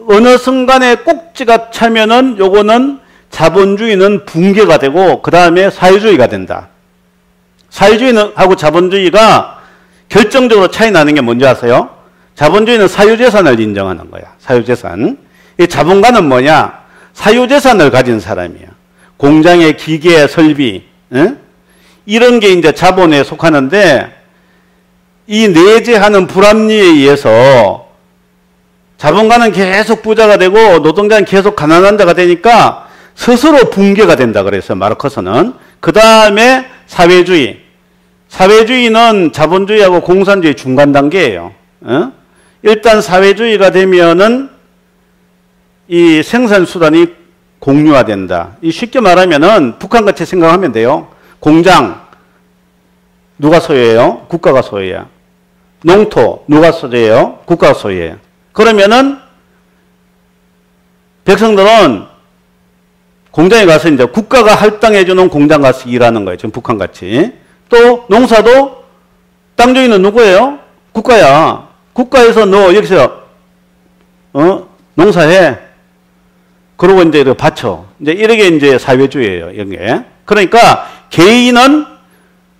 어느 순간에 꼭지가 차면은 요거는 자본주의는 붕괴가 되고 그 다음에 사회주의가 된다. 사회주의하고 자본주의가 결정적으로 차이 나는 게 뭔지 아세요? 자본주의는 사유재산을 인정하는 거야. 사유재산. 이 자본가는 뭐냐? 사유재산을 가진 사람이야. 공장의 기계, 설비, 응? 이런 게 이제 자본에 속하는데 이 내재하는 불합리에 의해서 자본가는 계속 부자가 되고 노동자는 계속 가난한 자가 되니까 스스로 붕괴가 된다 그랬어요. 마르크스는. 그 다음에 사회주의. 사회주의는 자본주의하고 공산주의 중간 단계예요. 일단 사회주의가 되면은 이 생산수단이 공유화된다. 이 쉽게 말하면은 북한같이 생각하면 돼요. 공장 누가 소유해요? 국가가 소유해요. 농토 누가 소유해요? 국가가 소유해요. 그러면은 백성들은 공장에 가서 이제 국가가 할당해주는 공장 가서 일하는 거예요. 지금 북한같이. 또 농사도 땅 주인은 누구예요? 국가야. 국가에서 너 여기서 농사해. 그러고 이제 이렇게 바쳐. 이제 이렇게 이제 사회주의예요. 이런 게. 그러니까 개인은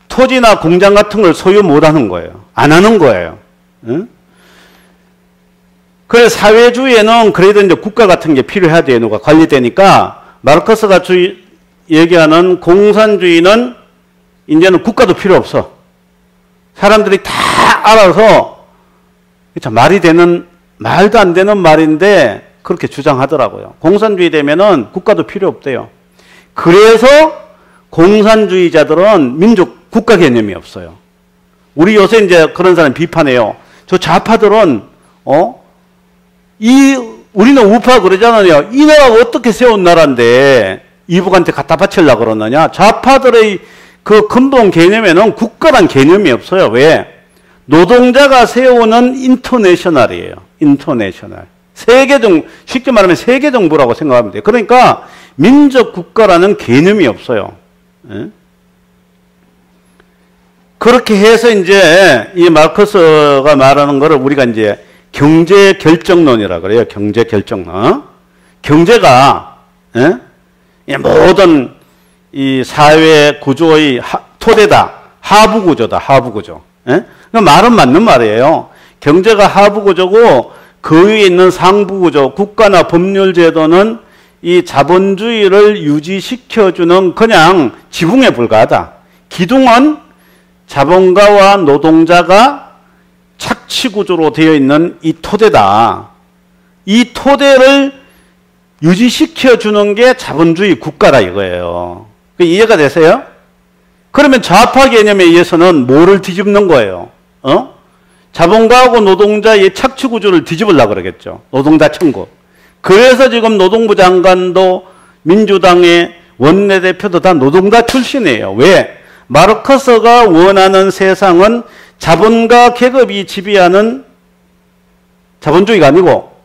토지나 공장 같은 걸 소유 못 하는 거예요. 안 하는 거예요. 응? 그래서 사회주의에는 그래도 이제 국가 같은 게 필요해야 돼요. 누가 관리되니까 마르크스가 얘기하는 공산주의는 이제는 국가도 필요 없어. 사람들이 다 알아서 참 말도 안 되는 말인데 그렇게 주장하더라고요. 공산주의 되면은 국가도 필요 없대요. 그래서 공산주의자들은 민족 국가 개념이 없어요. 우리 요새 이제 그런 사람 비판해요. 저 좌파들은 우리는 우파 그러잖아요. 이 나라가 어떻게 세운 나라인데 이북한테 갖다 바치려고 그러느냐. 좌파들의 그 근본 개념에는 국가란 개념이 없어요. 왜? 노동자가 세우는 인터내셔널이에요. 인터내셔널. 쉽게 말하면 세계 정부라고 생각하면 돼요. 그러니까 민족 국가라는 개념이 없어요. 예? 그렇게 해서 이제 이 마르크스가 말하는 거를 우리가 이제 경제 결정론이라고 그래요. 경제 결정론. 경제가 모든 이 사회 구조의 토대다. 하부 구조다. 하부 구조. 말은 맞는 말이에요. 경제가 하부 구조고 그 위에 있는 상부 구조, 국가나 법률 제도는 이 자본주의를 유지시켜주는 그냥 지붕에 불과하다. 기둥은 자본가와 노동자가 착취 구조로 되어 있는 이 토대다. 이 토대를 유지시켜주는 게 자본주의 국가라 이거예요. 이해가 되세요? 그러면 좌파 개념에 의해서는 뭐를 뒤집는 거예요? 자본가하고 노동자의 착취 구조를 뒤집으려고 그러겠죠. 노동자 천국. 그래서 지금 노동부 장관도 민주당의 원내대표도 다 노동자 출신이에요. 왜? 마르크스가 원하는 세상은 자본가 계급이 지배하는 자본주의가 아니고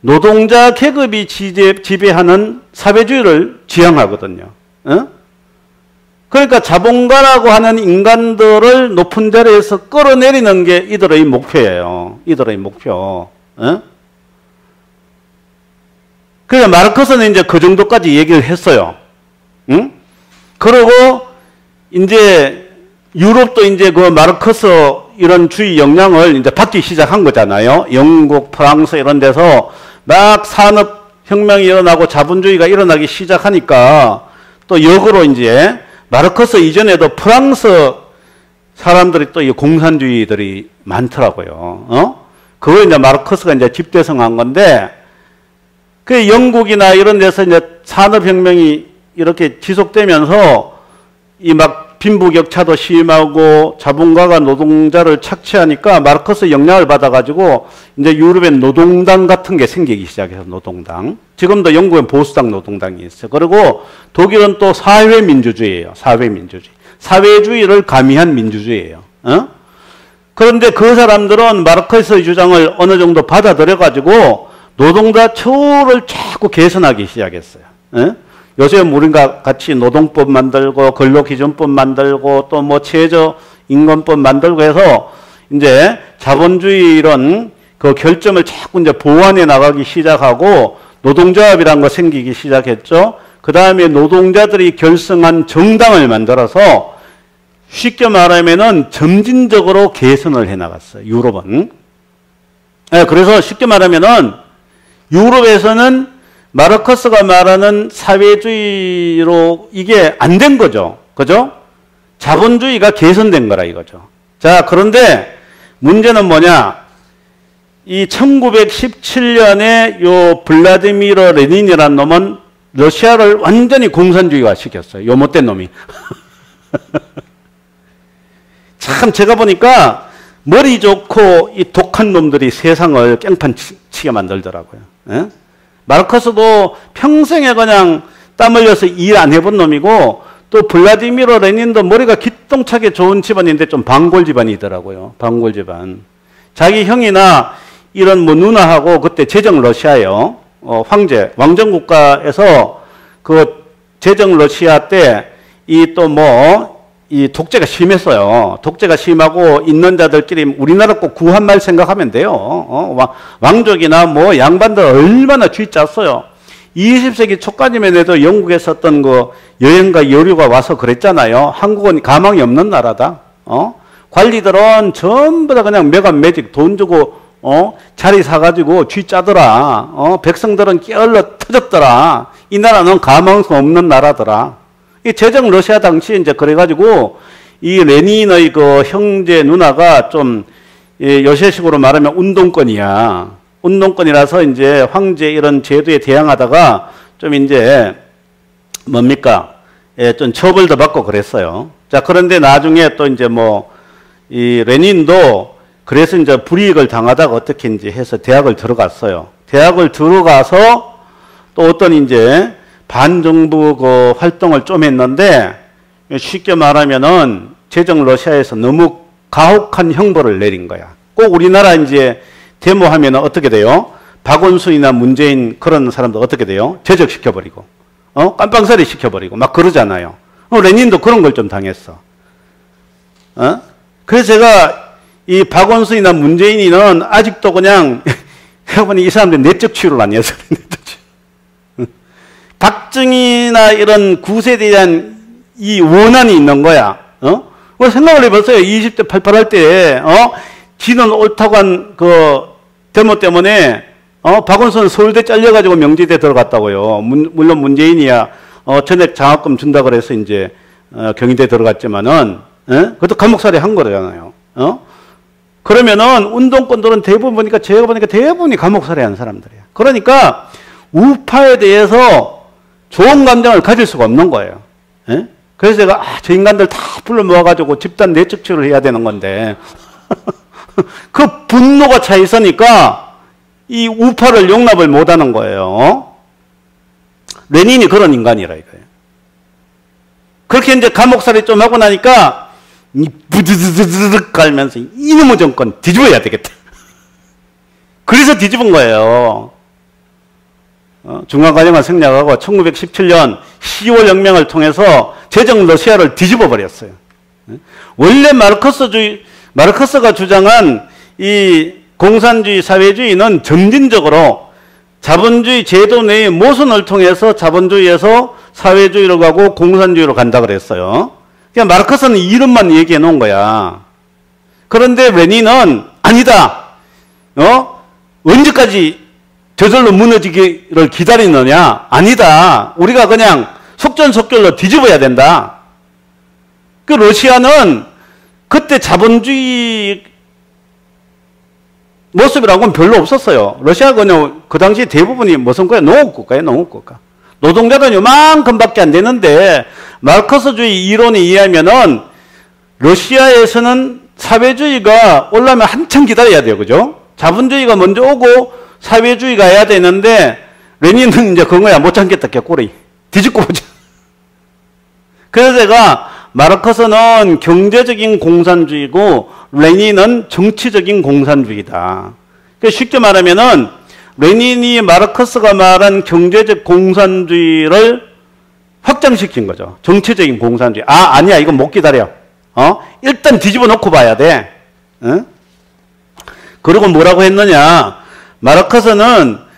노동자 계급이 지배하는 사회주의를 지향하거든요. 그러니까 자본가라고 하는 인간들을 높은 자리에서 끌어내리는 게 이들의 목표예요. 이들의 목표. 그러니까 마르크스는 이제 그 정도까지 얘기를 했어요. 그리고 이제 유럽도 이제 그 마르크스 이런 주의 영향을 이제 받기 시작한 거잖아요. 영국, 프랑스 이런 데서 막 산업혁명이 일어나고 자본주의가 일어나기 시작하니까 또 역으로 이제 마르크스 이전에도 프랑스 사람들이 또 이 공산주의들이 많더라고요. 그걸 이제 마르크스가 이제 집대성한 건데, 그 영국이나 이런 데서 이제 산업혁명이 이렇게 지속되면서 이 막 빈부격차도 심하고 자본가가 노동자를 착취하니까 마르크스 영향을 받아가지고 이제 유럽엔 노동당 같은 게 생기기 시작해서 노동당. 지금도 영국엔 보수당 노동당이 있어요. 그리고 독일은 또 사회민주주의예요. 사회민주주의. 사회주의를 가미한 민주주의예요. 그런데 그 사람들은 마르크스의 주장을 어느 정도 받아들여가지고 노동자 처우를 자꾸 개선하기 시작했어요. 요즘 우리가 같이 노동법 만들고 근로기준법 만들고 또 뭐 최저임금법 만들고 해서 이제 자본주의 이런 그 결점을 자꾸 이제 보완해 나가기 시작하고 노동조합이라는 거 생기기 시작했죠. 그 다음에 노동자들이 결성한 정당을 만들어서 쉽게 말하면은 점진적으로 개선을 해 나갔어요. 유럽은. 네, 그래서 쉽게 말하면은 유럽에서는 마르크스가 말하는 사회주의로 이게 안 된 거죠. 그죠? 자본주의가 개선된 거라 이거죠. 자, 그런데 문제는 뭐냐? 이 1917년에 요 블라디미르 레닌이라는 놈은 러시아를 완전히 공산주의화 시켰어요. 요 못된 놈이. 참 제가 보니까 머리 좋고 이 독한 놈들이 세상을 깽판치게 만들더라고요. 예? 마르크스도 평생에 그냥 땀 흘려서 일 안 해본 놈이고 또 블라디미르 레닌도 머리가 기똥차게 좋은 집안인데 좀 방골 집안이더라고요. 방골 집안. 자기 형이나 이런 뭐 누나하고 그때 제정 러시아요. 황제, 왕정 국가에서 그 제정 러시아 때 이 또 뭐 이 독재가 심했어요. 독재가 심하고 있는 자들끼리 우리나라 꼭 구한말 생각하면 돼요. 왕족이나 뭐 양반들 얼마나 쥐 짰어요. 20세기 초까지만 해도 영국에서 어떤 그 여행가 여류가 와서 그랬잖아요. 한국은 가망이 없는 나라다. 관리들은 전부 다 그냥 매간매직 돈 주고 자리 사가지고 쥐 짜더라. 백성들은 깨얼러 터졌더라. 이 나라는 가망성 없는 나라더라. 이 제정 러시아 당시 이제 그래가지고 이 레닌의 그 형제 누나가 좀 요새식으로 말하면 운동권이야. 운동권이라서 이제 황제 이런 제도에 대항하다가 좀 이제 뭡니까? 좀 처벌도 받고 그랬어요. 자, 그런데 나중에 또 이제 뭐 이 레닌도 그래서 이제 불이익을 당하다가 어떻게 이제 해서 대학을 들어갔어요. 대학을 들어가서 또 어떤 이제 반정부 그 활동을 좀 했는데 쉽게 말하면은 제정 러시아에서 너무 가혹한 형벌을 내린 거야. 꼭 우리나라 이제 데모하면은 어떻게 돼요? 박원순이나 문재인 그런 사람들 어떻게 돼요? 제적시켜버리고, 깜빵살이 시켜버리고 막 그러잖아요. 레닌도 그런 걸 좀 당했어. 그래서 제가 이 박원순이나 문재인이는 아직도 그냥 해보니 이 사람들 내적 치유를 안 해서 박정희나 이런 구세대에 대한 이 원한이 있는 거야. 생각을 해봤어요. 20대 88할 때, 지는 옳다고 한 그 데모 때문에, 박원순은 서울대 잘려가지고 명지대 들어갔다고요. 물론 문재인이야, 전액 장학금 준다 그래서 이제, 경희대 들어갔지만은, 그것도 감옥살이 한 거잖아요. 그러면은 운동권들은 대부분 보니까 제가 보니까 대부분이 감옥살이 한 사람들이야. 그러니까 우파에 대해서 좋은 감정을 가질 수가 없는 거예요. 예? 그래서 제가 저 인간들 다 불러 모아가지고 집단 내적 치유를 해야 되는 건데 그 분노가 차 있으니까 이 우파를 용납을 못하는 거예요. 레닌이 그런 인간이라 이거예요. 그렇게 이제 감옥살이 좀 하고 나니까 부드드드득 갈면서 이놈의 정권 뒤집어야 되겠다. 그래서 뒤집은 거예요. 중간과정을 생략하고 1917년 10월 혁명을 통해서 제정 러시아를 뒤집어 버렸어요. 원래 마르크스가 주장한 이 공산주의 사회주의는 점진적으로 자본주의 제도 내의 모순을 통해서 자본주의에서 사회주의로 가고 공산주의로 간다 그랬어요. 그냥 마르크스는 이름만 얘기해 놓은 거야. 그런데 레닌은 아니다. 언제까지 저절로 무너지기를 기다리느냐? 아니다. 우리가 그냥 속전속결로 뒤집어야 된다. 그 러시아는 그때 자본주의 모습이라고는 별로 없었어요. 러시아가 그냥 그 당시 대부분이 무슨 거야? 농업국가예요, 농업국가. 노동자들은 요만큼밖에 안 되는데, 마르크스주의 이론에 의하면은 러시아에서는 사회주의가 올라면 한참 기다려야 돼요, 그죠? 자본주의가 먼저 오고 사회주의가 해야 되는데, 레닌은 이제 그거야 못 참겠다, 개꼬리. 뒤집고 보자. 그래서 제가 마르크스는 경제적인 공산주의고 레닌은 정치적인 공산주의다. 쉽게 말하면은 레닌이 마르크스가 말한 경제적 공산주의를 확장시킨 거죠. 정치적인 공산주의. 아니야. 이건 못 기다려. 일단 뒤집어 놓고 봐야 돼. 그리고 뭐라고 했느냐. 마르크스는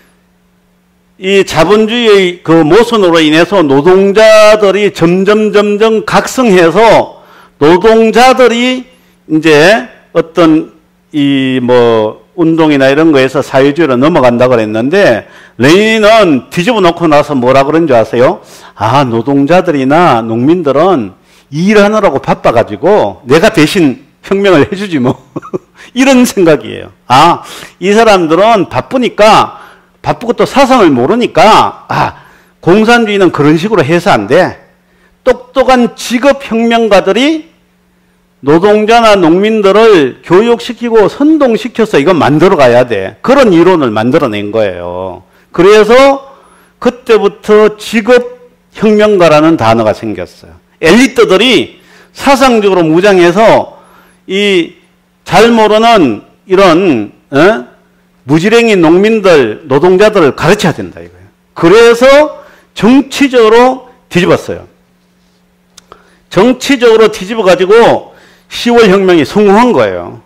이 자본주의의 그 모순으로 인해서 노동자들이 점점 각성해서 노동자들이 이제 어떤 운동이나 이런 거에서 사회주의로 넘어간다 그랬는데, 레닌은 뒤집어 놓고 나서 뭐라 그런 줄 아세요? 노동자들이나 농민들은 일하느라고 바빠가지고 내가 대신 혁명을 해주지 뭐. 이런 생각이에요. 이 사람들은 바쁘고 또 사상을 모르니까, 공산주의는 그런 식으로 해서 안 돼. 똑똑한 직업혁명가들이 노동자나 농민들을 교육시키고 선동시켜서 이건 만들어 가야 돼. 그런 이론을 만들어낸 거예요. 그래서 그때부터 직업혁명가라는 단어가 생겼어요. 엘리트들이 사상적으로 무장해서 이 잘 모르는 이런 무지랭이 농민들, 노동자들을 가르쳐야 된다 이거예요. 그래서 정치적으로 뒤집었어요. 정치적으로 뒤집어가지고 10월 혁명이 성공한 거예요.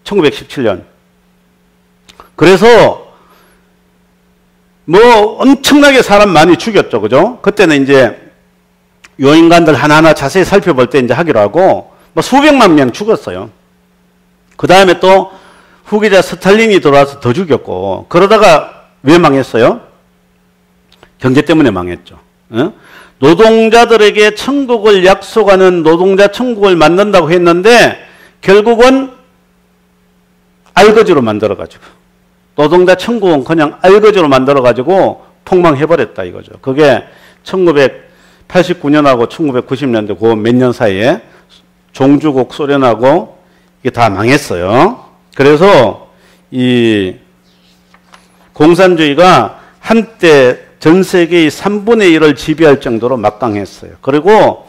1917년. 그래서 엄청나게 사람 많이 죽였죠. 그죠? 그때는 이제 요인간들 하나하나 자세히 살펴볼 때 이제 하기로 하고 수백만 명 죽었어요. 그 다음에 또 후계자 스탈린이 들어와서 더 죽였고, 그러다가 왜 망했어요? 경제 때문에 망했죠. 노동자들에게 천국을 약속하는 노동자 천국을 만든다고 했는데 결국은 알거지로 만들어가지고, 노동자 천국은 그냥 알거지로 만들어가지고 폭망해버렸다 이거죠. 그게 1989년하고 1990년대 그 몇 년 사이에 종주국 소련하고 이게 다 망했어요. 그래서 이 공산주의가 한때 전 세계의 3분의 1을 지배할 정도로 막강했어요. 그리고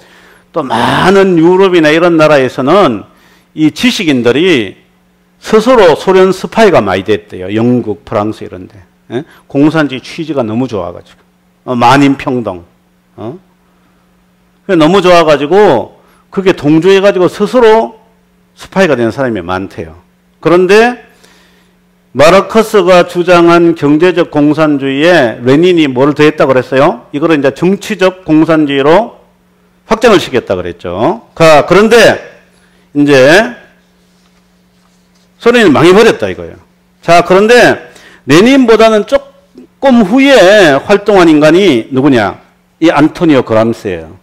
또 많은 유럽이나 이런 나라에서는 이 지식인들이 스스로 소련 스파이가 많이 됐대요. 영국, 프랑스 이런 데. 공산주의 취지가 너무 좋아가지고. 만인평등. 너무 좋아가지고 그게 동조해가지고 스스로 스파이가 된 사람이 많대요. 그런데 마르크스가 주장한 경제적 공산주의에 레닌이 뭘 더했다고 그랬어요? 이거를 이제 정치적 공산주의로 확장을 시켰다 그랬죠. 그런데 이제 소련이 망해버렸다 이거예요. 자, 그런데 레닌보다는 조금 후에 활동한 인간이 누구냐? 이 안토니오 그람시예요.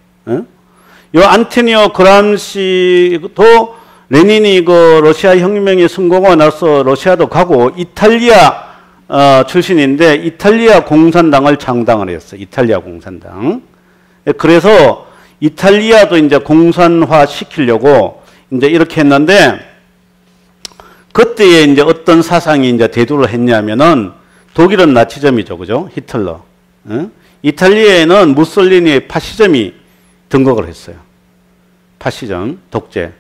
이 안토니오 그람시도 레닌이 그 러시아 혁명이 성공하고 나서 러시아도 가고 이탈리아 출신인데 이탈리아 공산당을 창당을 했어요. 이탈리아 공산당. 그래서 이탈리아도 이제 공산화 시키려고 이제 이렇게 했는데 그때에 이제 어떤 사상이 이제 대두를 했냐면은 독일은 나치즘이죠. 그죠? 히틀러. 이탈리아에는 무솔리니의 파시즘이 등극을 했어요. 파시즘, 독재.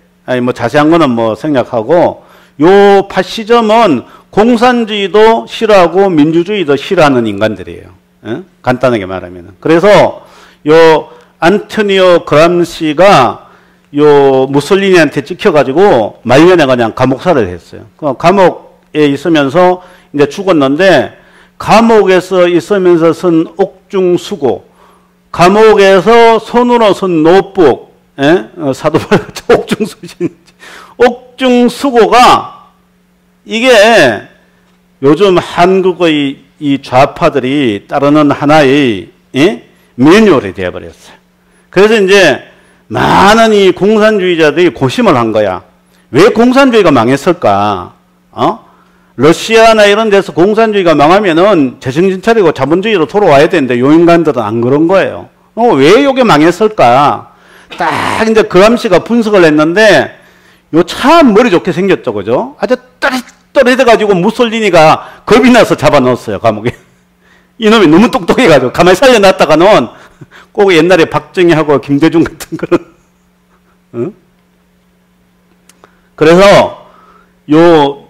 자세한 거는 생략하고, 요 파시즘은 공산주의도 싫어하고 민주주의도 싫어하는 인간들이에요. 간단하게 말하면. 그래서 요 안토니오 그람시가 요 무솔리니한테 찍혀가지고 말년에 그냥 감옥살을 했어요. 감옥에 있으면서 이제 죽었는데, 감옥에서 있으면서 쓴 옥중수고, 감옥에서 손으로 쓴 노트북, 사도발 옥중수고가 이게 요즘 한국의 이 좌파들이 따르는 하나의 매뉴얼이 되어버렸어요. 그래서 이제 많은 이 공산주의자들이 고심을 한 거야. 왜 공산주의가 망했을까? 러시아나 이런 데서 공산주의가 망하면은 제정신 차리고 자본주의로 돌아와야 되는데 요 인간들은 안 그런 거예요. 왜 이게 망했을까? 딱 이제 그람시가 분석을 했는데 요 참 머리 좋게 생겼죠, 그죠? 아주 또렷또렷해가지고 무솔리니가 겁이 나서 잡아넣었어요, 감옥에. 이놈이 너무 똑똑해가지고 가만히 살려놨다가는 꼭 옛날에 박정희하고 김대중 같은 그런, 응? 그래서 요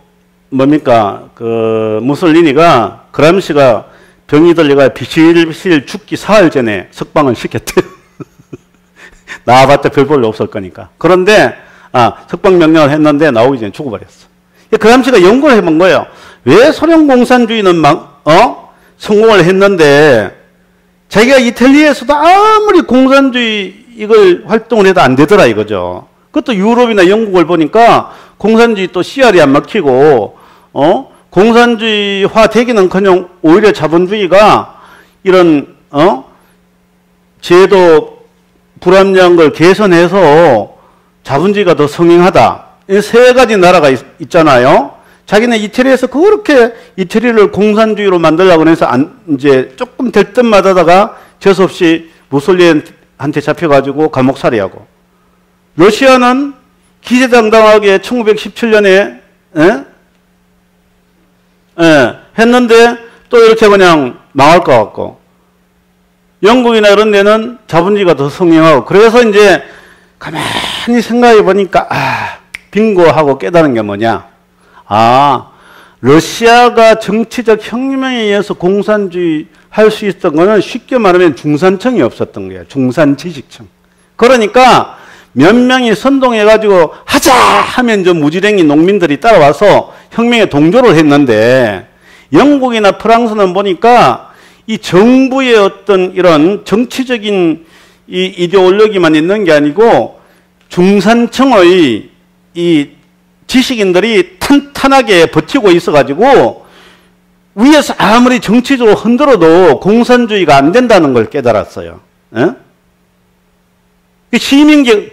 뭡니까 그 무솔리니가 그람시가 병이 들려가 비실비실 죽기 사흘 전에 석방을 시켰대요. 나와봤자 별 볼 일 없을 거니까. 그런데 석방 명령을 했는데 나오기 전에 죽어버렸어. 그람시가 연구를 해본 거예요. 왜 소련 공산주의는 성공을 했는데 자기가 이탈리아에서도 아무리 공산주의 이걸 활동을 해도 안 되더라 이거죠. 그것도 유럽이나 영국을 보니까 공산주의 또 씨알이 안 막히고 공산주의화 되기는커녕 오히려 자본주의가 이런 제도 불합리한 걸 개선해서 자본주의가 더 성행하다. 이 세 가지 나라가 있잖아요. 자기는 이태리에서 그렇게 이태리를 공산주의로 만들려고 해서 이제 조금 될 듯만 하다가 재수없이 무솔리니한테 잡혀가지고 감옥살이하고. 러시아는 기재당당하게 1917년에 했는데 또 이렇게 그냥 망할 것 같고. 영국이나 이런 데는 자본주의가 더 성행하고. 그래서 이제 가만히 생각해 보니까 빙고 하고 깨달은 게 뭐냐. 러시아가 정치적 혁명에 의해서 공산주의 할 수 있었던 거는 쉽게 말하면 중산층이 없었던 거예요. 중산지식층. 그러니까 몇 명이 선동해가지고 하자 하면 저 무지랭이 농민들이 따라와서 혁명에 동조를 했는데 영국이나 프랑스는 보니까 이 정부의 어떤 이런 정치적인 이 이데올로기만 있는 게 아니고 중산층의 이 지식인들이 탄탄하게 버티고 있어가지고 위에서 아무리 정치적으로 흔들어도 공산주의가 안 된다는 걸 깨달았어요.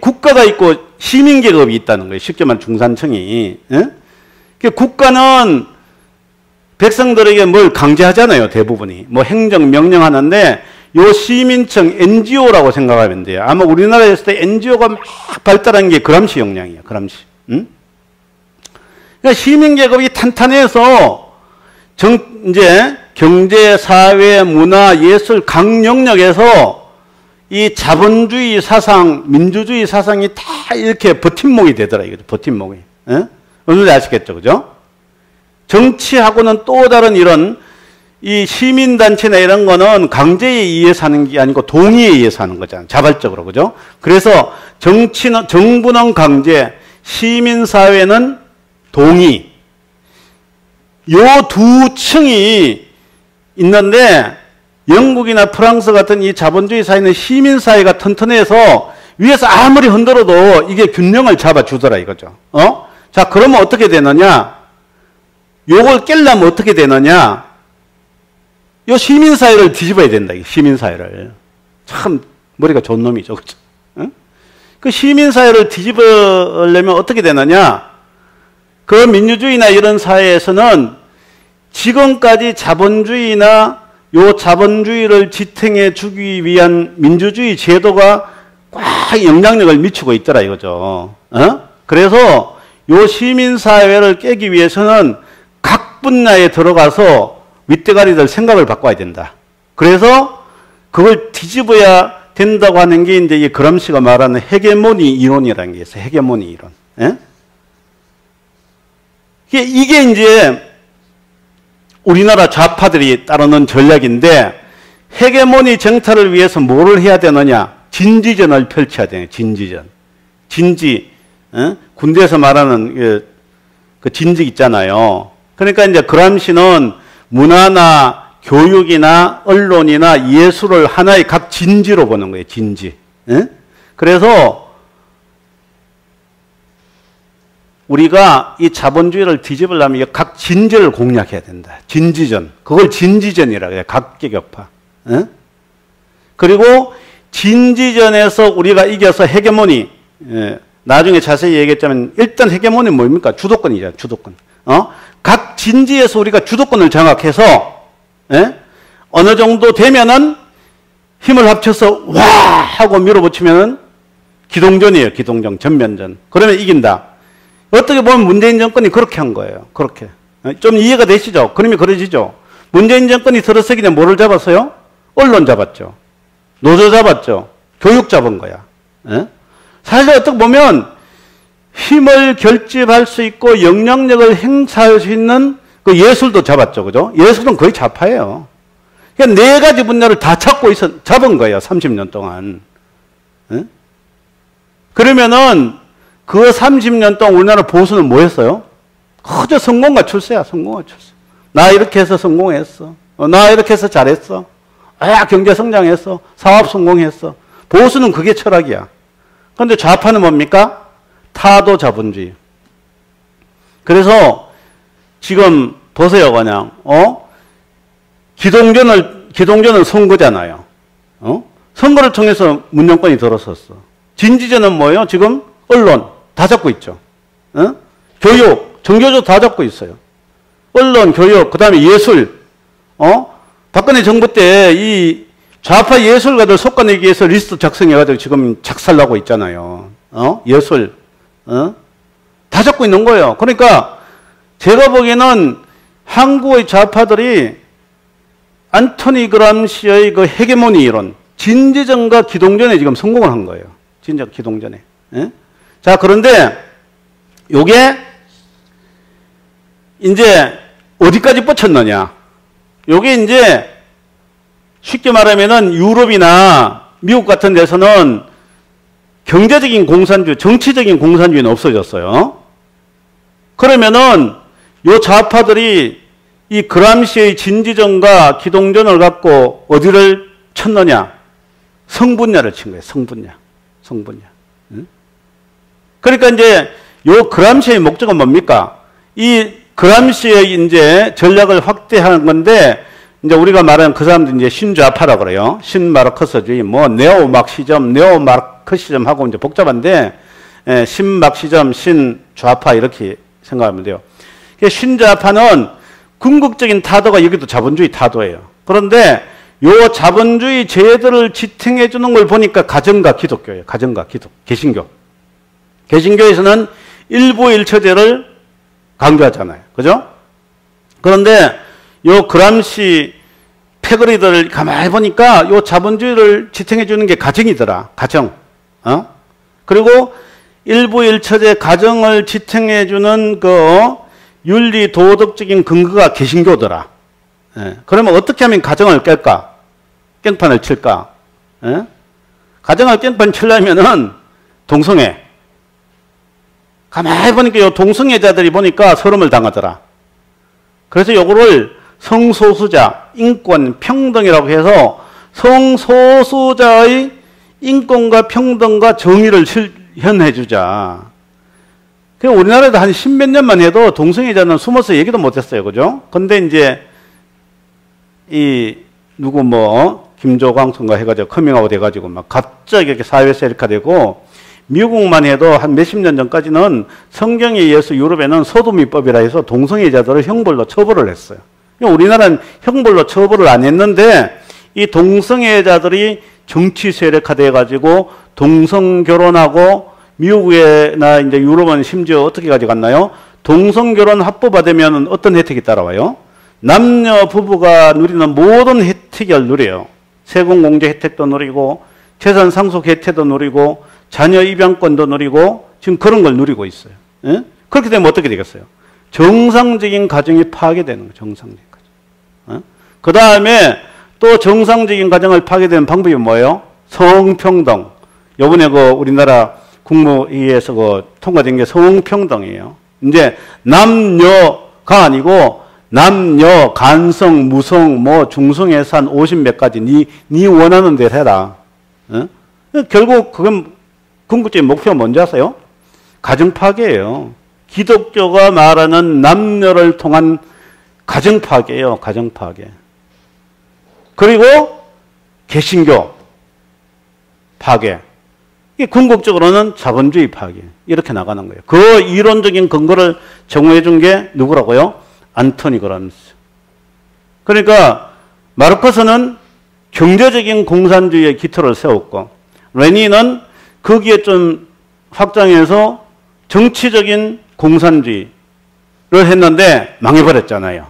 국가가 있고 시민계급이 있다는 거예요. 쉽게 말하면 중산층이. 국가는 백성들에게 뭘 강제하잖아요. 대부분이. 뭐 행정명령 하는데 요 시민층 NGO라고 생각하면 돼요. 아마 우리나라에 있을 때 NGO가 막 발달한 게 그람시 역량이에요. 그람시. 그러니까 시민계급이 탄탄해서 이제 경제, 사회, 문화, 예술 각 영역에서 이 자본주의 사상, 민주주의 사상이 다 이렇게 버팀목이 되더라. 이거죠. 버팀목이. 어느 정도 아시겠죠? 그죠? 정치하고는 또 다른 이런 이 시민단체나 이런 거는 강제에 의해서 하는 게 아니고 동의에 의해서 하는 거잖아요. 자발적으로. 그죠? 그래서 정부는 강제, 시민사회는 동의. 요 두 층이 있는데 영국이나 프랑스 같은 이 자본주의 사회는 시민사회가 튼튼해서 위에서 아무리 흔들어도 이게 균형을 잡아주더라 이거죠. 자, 그러면 어떻게 되느냐? 요걸 깰려면 어떻게 되느냐? 요 시민사회를 뒤집어야 된다. 시민사회를. 참 머리가 좋은 놈이죠. 그렇죠? 그 시민사회를 뒤집으려면 어떻게 되느냐? 그 민주주의나 이런 사회에서는 지금까지 자본주의나 요 자본주의를 지탱해 주기 위한 민주주의 제도가 꽉 영향력을 미치고 있더라 이거죠. 그래서 요 시민사회를 깨기 위해서는 각 분야에 들어가서 윗대가리들 생각을 바꿔야 된다. 그래서 그걸 뒤집어야 된다고 하는 게 이제 이 그람시가 말하는 헤게모니 이론이라는 게 있어요. 헤게모니 이론. 이게 이제 우리나라 좌파들이 따르는 전략인데 헤게모니 정탈을 위해서 뭐를 해야 되느냐? 진지전을 펼쳐야 돼요. 진지전. 진지. 군대에서 말하는 그 진직 있잖아요. 그러니까 이제 그람시는 문화나 교육이나 언론이나 예술을 하나의 각 진지로 보는 거예요. 진지. 그래서 우리가 이 자본주의를 뒤집으려면 각 진지를 공략해야 된다. 진지전. 그걸 진지전이라고 해요. 각계격파. 그리고 진지전에서 우리가 이겨서 헤게모니 나중에 자세히 얘기했자면 일단 헤게모니 뭡니까? 주도권이잖아요. 주도권. 각 진지에서 우리가 주도권을 장악해서 어느 정도 되면은 힘을 합쳐서 와 하고 밀어붙이면은 기동전이에요. 기동전, 전면전. 그러면 이긴다. 어떻게 보면 문재인 정권이 그렇게 한 거예요. 그렇게. 좀 이해가 되시죠? 그림이 그려지죠? 문재인 정권이 들어서기 전에 뭐를 잡았어요? 언론 잡았죠. 노조 잡았죠. 교육 잡은 거야. 사실 어떻게 보면 힘을 결집할 수 있고 영향력을 행사할 수 있는 그 예술도 잡았죠. 그죠? 예술은 거의 좌파예요. 그러니까 네 가지 분야를 다 잡은 거예요. 30년 동안. 그러면은 그 30년 동안 우리나라 보수는 뭐 했어요? 그저 성공과 출세야. 성공과 출세. 나 이렇게 해서 성공했어. 나 이렇게 해서 잘했어. 경제 성장했어. 사업 성공했어. 보수는 그게 철학이야. 그런데 좌파는 뭡니까? 타도 자본주의. 그래서 지금 보세요, 그냥. 기동전은 선거잖아요. 선거를 통해서 문정권이 들어섰어. 진지전은 뭐예요? 지금 언론 다 잡고 있죠. 교육, 정교조 다 잡고 있어요. 언론, 교육, 그 다음에 예술. 박근혜 정부 때 이 좌파 예술가들 속아내기 위해서 리스트 작성해가지고 지금 작살나고 있잖아요. 예술. 다 잡고 있는 거예요. 그러니까 제가 보기에는 한국의 좌파들이 안토니 그람시의 그 헤게모니 이론, 진지전과 기동전에 지금 성공을 한 거예요. 진지전, 기동전에. 자, 그런데 요게 이제 어디까지 뻗쳤느냐. 요게 이제 쉽게 말하면은 유럽이나 미국 같은 데서는 경제적인 공산주의, 정치적인 공산주의는 없어졌어요. 그러면은 요 좌파들이 이 그람시의 진지전과 기동전을 갖고 어디를 쳤느냐? 성분야를 친 거예요. 성분야. 그러니까 이제 요 그람시의 목적은 뭡니까? 이 그람시의 이제 전략을 확대하는 건데, 이제 우리가 말하는 그 사람들 이제 신좌파라고 그래요. 신마르크스주의, 네오막시즘, 네오마르크시즘하고 이제 복잡한데, 신막시즘, 신좌파 이렇게 생각하면 돼요. 신좌파는 궁극적인 타도가 여기도 자본주의 타도예요. 그런데 요 자본주의 제도를 지탱해 주는 걸 보니까 가정과 기독교예요. 가정과 기독, 개신교. 개신교에서는 일부일처제를 강조하잖아요. 그죠? 그런데 요 그람시 패거리들을 가만히 보니까 요 자본주의를 지탱해 주는 게 가정이더라. 가정. 그리고 일부일처제 가정을 지탱해 주는 그 윤리 도덕적인 근거가 개신교더라. 그러면 어떻게 하면 가정을 깰까? 깽판을 칠까? 가정을 깽판 치려면은 동성애. 가만히 보니까 요 동성애자들이 보니까 서름을 당하더라. 그래서 요거를 성소수자, 인권, 평등이라고 해서 성소수자의 인권과 평등과 정의를 실현해 주자. 우리나라에도 한 십몇 년만 해도 동성애자는 숨어서 얘기도 못했어요. 그죠? 근데 이제, 김조광 선거 해가지고 커밍아웃 해가지고 막 갑자기 이렇게 사회에서 일카되고, 미국만 해도 한 몇십 년 전까지는 성경에 의해서 유럽에는 소돔이법이라 해서 동성애자들을 형벌로 처벌을 했어요. 우리나라는 형벌로 처벌을 안 했는데, 이 동성애자들이 정치 세력화돼 가지고 동성 결혼하고 미국이나 이제 유럽은 심지어 어떻게 가져갔나요? 동성 결혼 합법화되면 어떤 혜택이 따라와요? 남녀 부부가 누리는 모든 혜택을 누려요. 세금 공제 혜택도 누리고 재산 상속 혜택도 누리고 자녀 입양권도 누리고 지금 그런 걸 누리고 있어요. 예? 그렇게 되면 어떻게 되겠어요? 정상적인 가정이 파괴되는 거예요. 정상적인 가정. 그 다음에 또 정상적인 가정을 파괴되는 방법이 뭐예요? 성평등. 요번에 우리나라 국무회의에서 통과된 게 성평등이에요. 이제 남녀가 아니고 남녀, 간성, 무성, 중성애산 50몇 가지 니 원하는 대로 해라. 결국 그건 궁극적인 목표가 뭔지 아세요? 가정 파괴예요. 기독교가 말하는 남녀를 통한 가정 파괴예요. 가정 파괴. 그리고 개신교 파괴. 이게 궁극적으로는 자본주의 파괴. 이렇게 나가는 거예요. 그 이론적인 근거를 제공해 준 게 누구라고요? 안토니 그람스. 그러니까 마르크스는 경제적인 공산주의의 기초를 세웠고 레닌은 거기에 좀 확장해서 정치적인 공산주의를 했는데 망해버렸잖아요.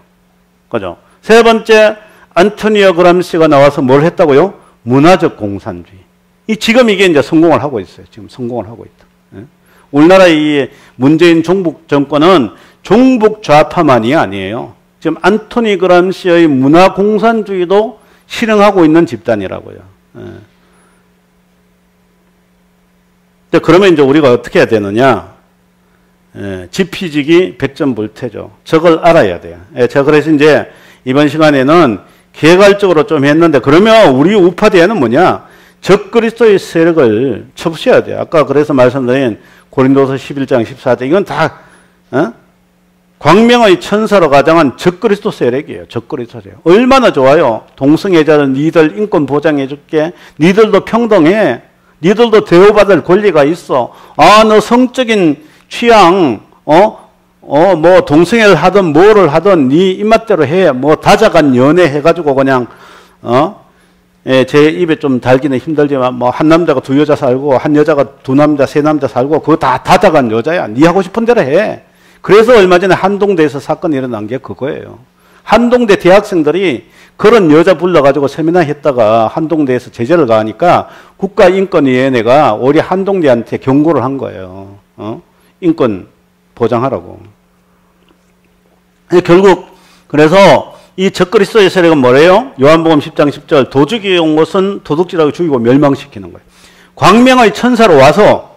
그죠? 세 번째 안토니오 그람시가 나와서 뭘 했다고요? 문화적 공산주의. 지금 이게 이제 성공을 하고 있어요. 지금 성공을 하고 있다. 예? 우리나라의 이 문재인 종북 정권은 종북 좌파만이 아니에요. 지금 안토니 그람시의 문화 공산주의도 실행하고 있는 집단이라고요. 예. 그러면 이제 우리가 어떻게 해야 되느냐? 예, 지피지기 백전불태죠. 저걸 알아야 돼요. 예, 제가 그래서 이제 이번 시간에는 개괄적으로 좀 했는데 그러면 우리 우파대에는 뭐냐? 적그리스도의 세력을 쳐부셔야 돼요. 아까 그래서 말씀드린 고린도서 11장 14절 이건 다 광명의 천사로 가장한 적그리스도 세력이에요. 적그리스도 세력. 얼마나 좋아요. 동성애자는 니들 인권 보장해 줄게. 니들도 평등해. 니들도 대우받을 권리가 있어. 아, 너 성적인 취향, 뭐 동성애를 하든 뭐를 하든 네 입맛대로 해. 뭐 다자간 연애 해가지고 그냥 예, 제 입에 좀 달기는 힘들지만 뭐 한 남자가 두 여자 살고 한 여자가 두 남자 세 남자 살고 그거 다 다자간 여자야. 네 하고 싶은 대로 해. 그래서 얼마 전에 한동대에서 사건이 일어난 게 그거예요. 한동대 대학생들이 그런 여자 불러가지고 세미나 했다가 한동대에서 제재를 가하니까 국가인권위원회가 오히려 한동대한테 경고를 한 거예요. 인권 보장하라고. 결국 그래서 이 적그리스도의 세력은 뭐래요? 요한복음 10장 10절 도둑이 온 것은 도둑질하고 죽이고 멸망시키는 거예요. 광명의 천사로 와서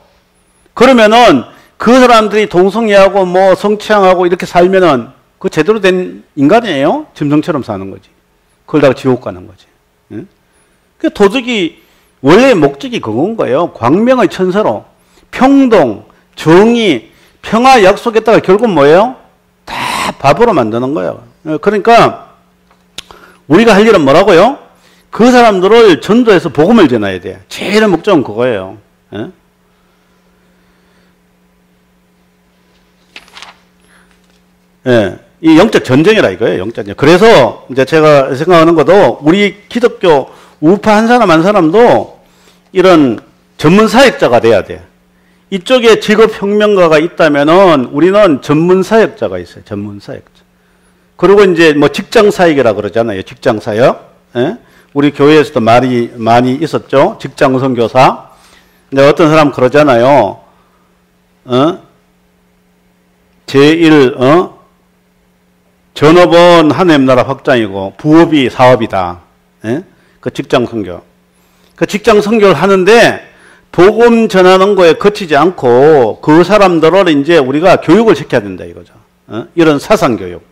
그러면은 그 사람들이 동성애하고 뭐 성취향하고 이렇게 살면은 그 제대로 된 인간이에요? 짐승처럼 사는 거지. 그러다가 지옥 가는 거지. 응? 그 도둑이 원래 목적이 그건 거예요. 광명의 천사로 평등, 정의, 평화 약속했다가 결국 뭐예요? 다 바보로 만드는 거예요. 그러니까 우리가 할 일은 뭐라고요? 그 사람들을 전도해서 복음을 전해야 돼. 제일 목적은 그거예요. 예, 이 영적 전쟁이라 이거예요. 영적 전쟁. 그래서 이제 제가 생각하는 것도 우리 기독교 우파 한 사람 한 사람도 이런 전문 사역자가 돼야 돼. 이쪽에 직업혁명가가 있다면은 우리는 전문 사역자가 있어요. 전문 사역자. 그리고 이제 뭐 직장사역이라 그러잖아요. 직장사역. 예? 우리 교회에서도 말이 많이 있었죠. 직장선교사. 근데 어떤 사람 그러잖아요. 제1, 전업은 하나님 나라 확장이고 부업이 사업이다. 예? 그 직장선교. 그 직장선교를 하는데 복음 전하는 거에 그치지 않고 그 사람들을 이제 우리가 교육을 시켜야 된다 이거죠. 이런 사상교육.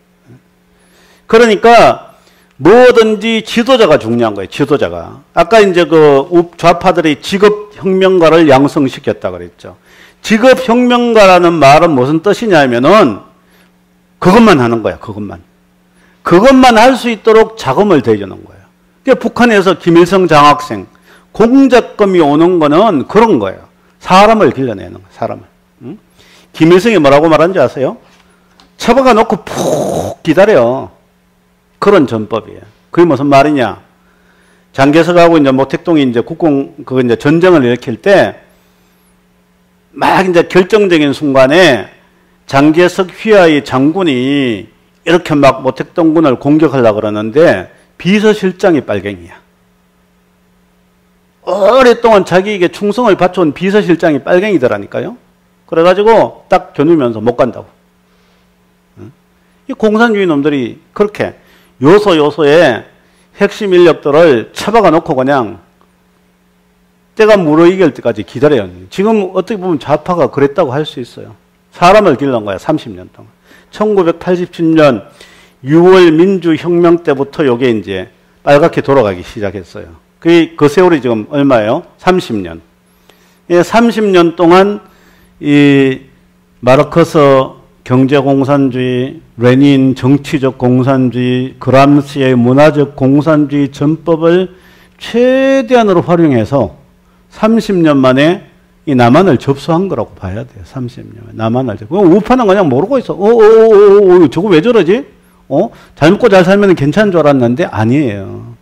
그러니까 뭐든지 지도자가 중요한 거예요. 지도자가. 아까 이제 그 좌파들이 직업혁명가를 양성시켰다 그랬죠. 직업혁명가라는 말은 무슨 뜻이냐면은 그것만 하는 거야. 그것만. 그것만 할 수 있도록 자금을 대주는 거예요. 그러니까 북한에서 김일성 장학생 공작금이 오는 거는 그런 거예요. 사람을 길러내는 거예요. 사람을. 응? 김일성이 뭐라고 말하는지 아세요? 처박아 놓고 푹 기다려. 그런 전법이에요. 그게 무슨 말이냐? 장개석하고 이제 모택동이 이제 그거 이제 전쟁을 일으킬 때 막 이제 결정적인 순간에 장개석 휘하의 장군이 이렇게 막 모택동군을 공격하려고 그러는데 비서실장이 빨갱이야. 오랫동안 자기에게 충성을 바쳐온 비서실장이 빨갱이더라니까요. 그래가지고 딱 겨누면서 못 간다고. 이 공산주의 놈들이 그렇게 요소요소에 핵심 인력들을 처박아 놓고 그냥 때가 무르익을 때까지 기다려요. 지금 어떻게 보면 좌파가 그랬다고 할 수 있어요. 사람을 기른 거야. 30년 동안. 1987년 6월 민주혁명 때부터 이게 이제 빨갛게 돌아가기 시작했어요. 그 세월이 지금 얼마예요? 30년. 30년 동안 이 마르크스 경제공산주의, 레닌 정치적 공산주의, 그람시의 문화적 공산주의 전법을 최대한으로 활용해서 30년 만에 이 남한을 접수한 거라고 봐야 돼요. 30년. 남한을. 우파는 그냥 모르고 있어. 저거 왜 저러지? 잘 먹고 잘 살면 괜찮은 줄 알았는데 아니에요.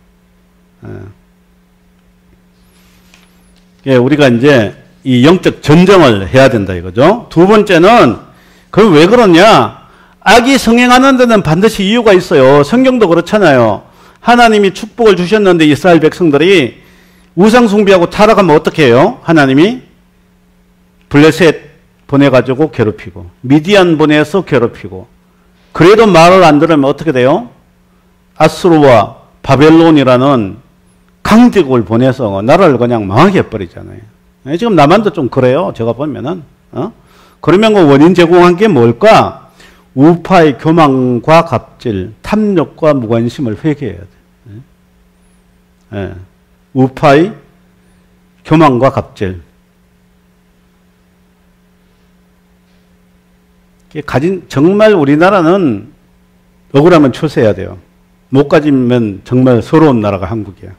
예, 우리가 이제 이 영적 전쟁을 해야 된다 이거죠. 두 번째는 그럼 왜 그러냐? 악이 성행하는 데는 반드시 이유가 있어요. 성경도 그렇잖아요. 하나님이 축복을 주셨는데 이스라엘 백성들이 우상 숭배하고 타락하면 어떻게 해요? 하나님이 블레셋 보내가지고 괴롭히고 미디안 보내서 괴롭히고 그래도 말을 안 들으면 어떻게 돼요? 아수르와 바벨론이라는 강대국을 보내서 나라를 그냥 망하게 해버리잖아요. 지금 남한도 좀 그래요. 제가 보면은. 그러면 그 원인 제공한 게 뭘까? 우파의 교만과 갑질, 탐욕과 무관심을 회개해야 돼. 우파의 교만과 갑질. 정말 우리나라는 억울하면 출세해야 돼요. 못 가지면 정말 서러운 나라가 한국이야.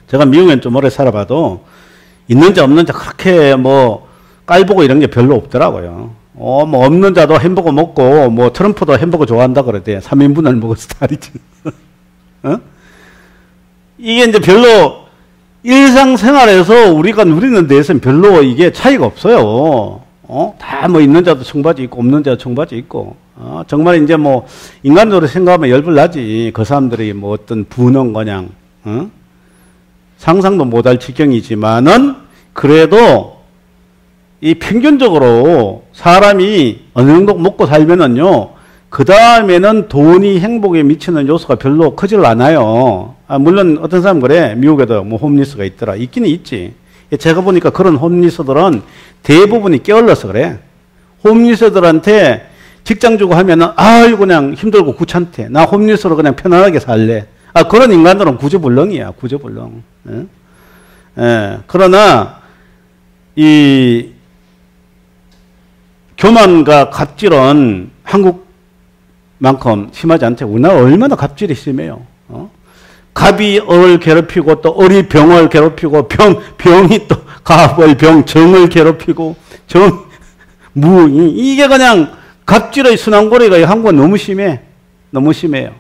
제가 미국엔 좀 오래 살아봐도 있는 자 없는 자 그렇게 뭐 깔보고 이런 게 별로 없더라고요. 뭐 없는 자도 햄버거 먹고 뭐 트럼프도 햄버거 좋아한다 그러대. 3인분을 먹을 스타일이지. 이게 이제 별로 일상생활에서 우리가 누리는 데에서는 별로 이게 차이가 없어요. 다 뭐 있는 자도 청바지 있고 없는 자도 청바지 있고. 정말 이제 뭐 인간적으로 생각하면 열불 나지. 그 사람들이 뭐 어떤 부는 그냥 상상도 못할 지경이지만은 그래도 이 평균적으로 사람이 어느 정도 먹고 살면은요, 그 다음에는 돈이 행복에 미치는 요소가 별로 크질 않아요. 물론 어떤 사람은 그래. 미국에도 뭐 홈리스가 있더라. 있기는 있지. 제가 보니까 그런 홈리스들은 대부분이 게을러서 그래. 홈리스들한테 직장 주고 하면은, 아유, 그냥 힘들고 귀찮대. 나 홈리스로 그냥 편안하게 살래. 그런 인간들은 구제불능이야. 구제불능. 그러나, 이, 교만과 갑질은 한국만큼 심하지 않대. 우리나라 얼마나 갑질이 심해요. 갑이 을을 괴롭히고 또 을이 병을 괴롭히고 병이 또 갑을 정을 괴롭히고 이게 그냥 갑질의 순환고리가 한국은 너무 심해. 너무 심해요.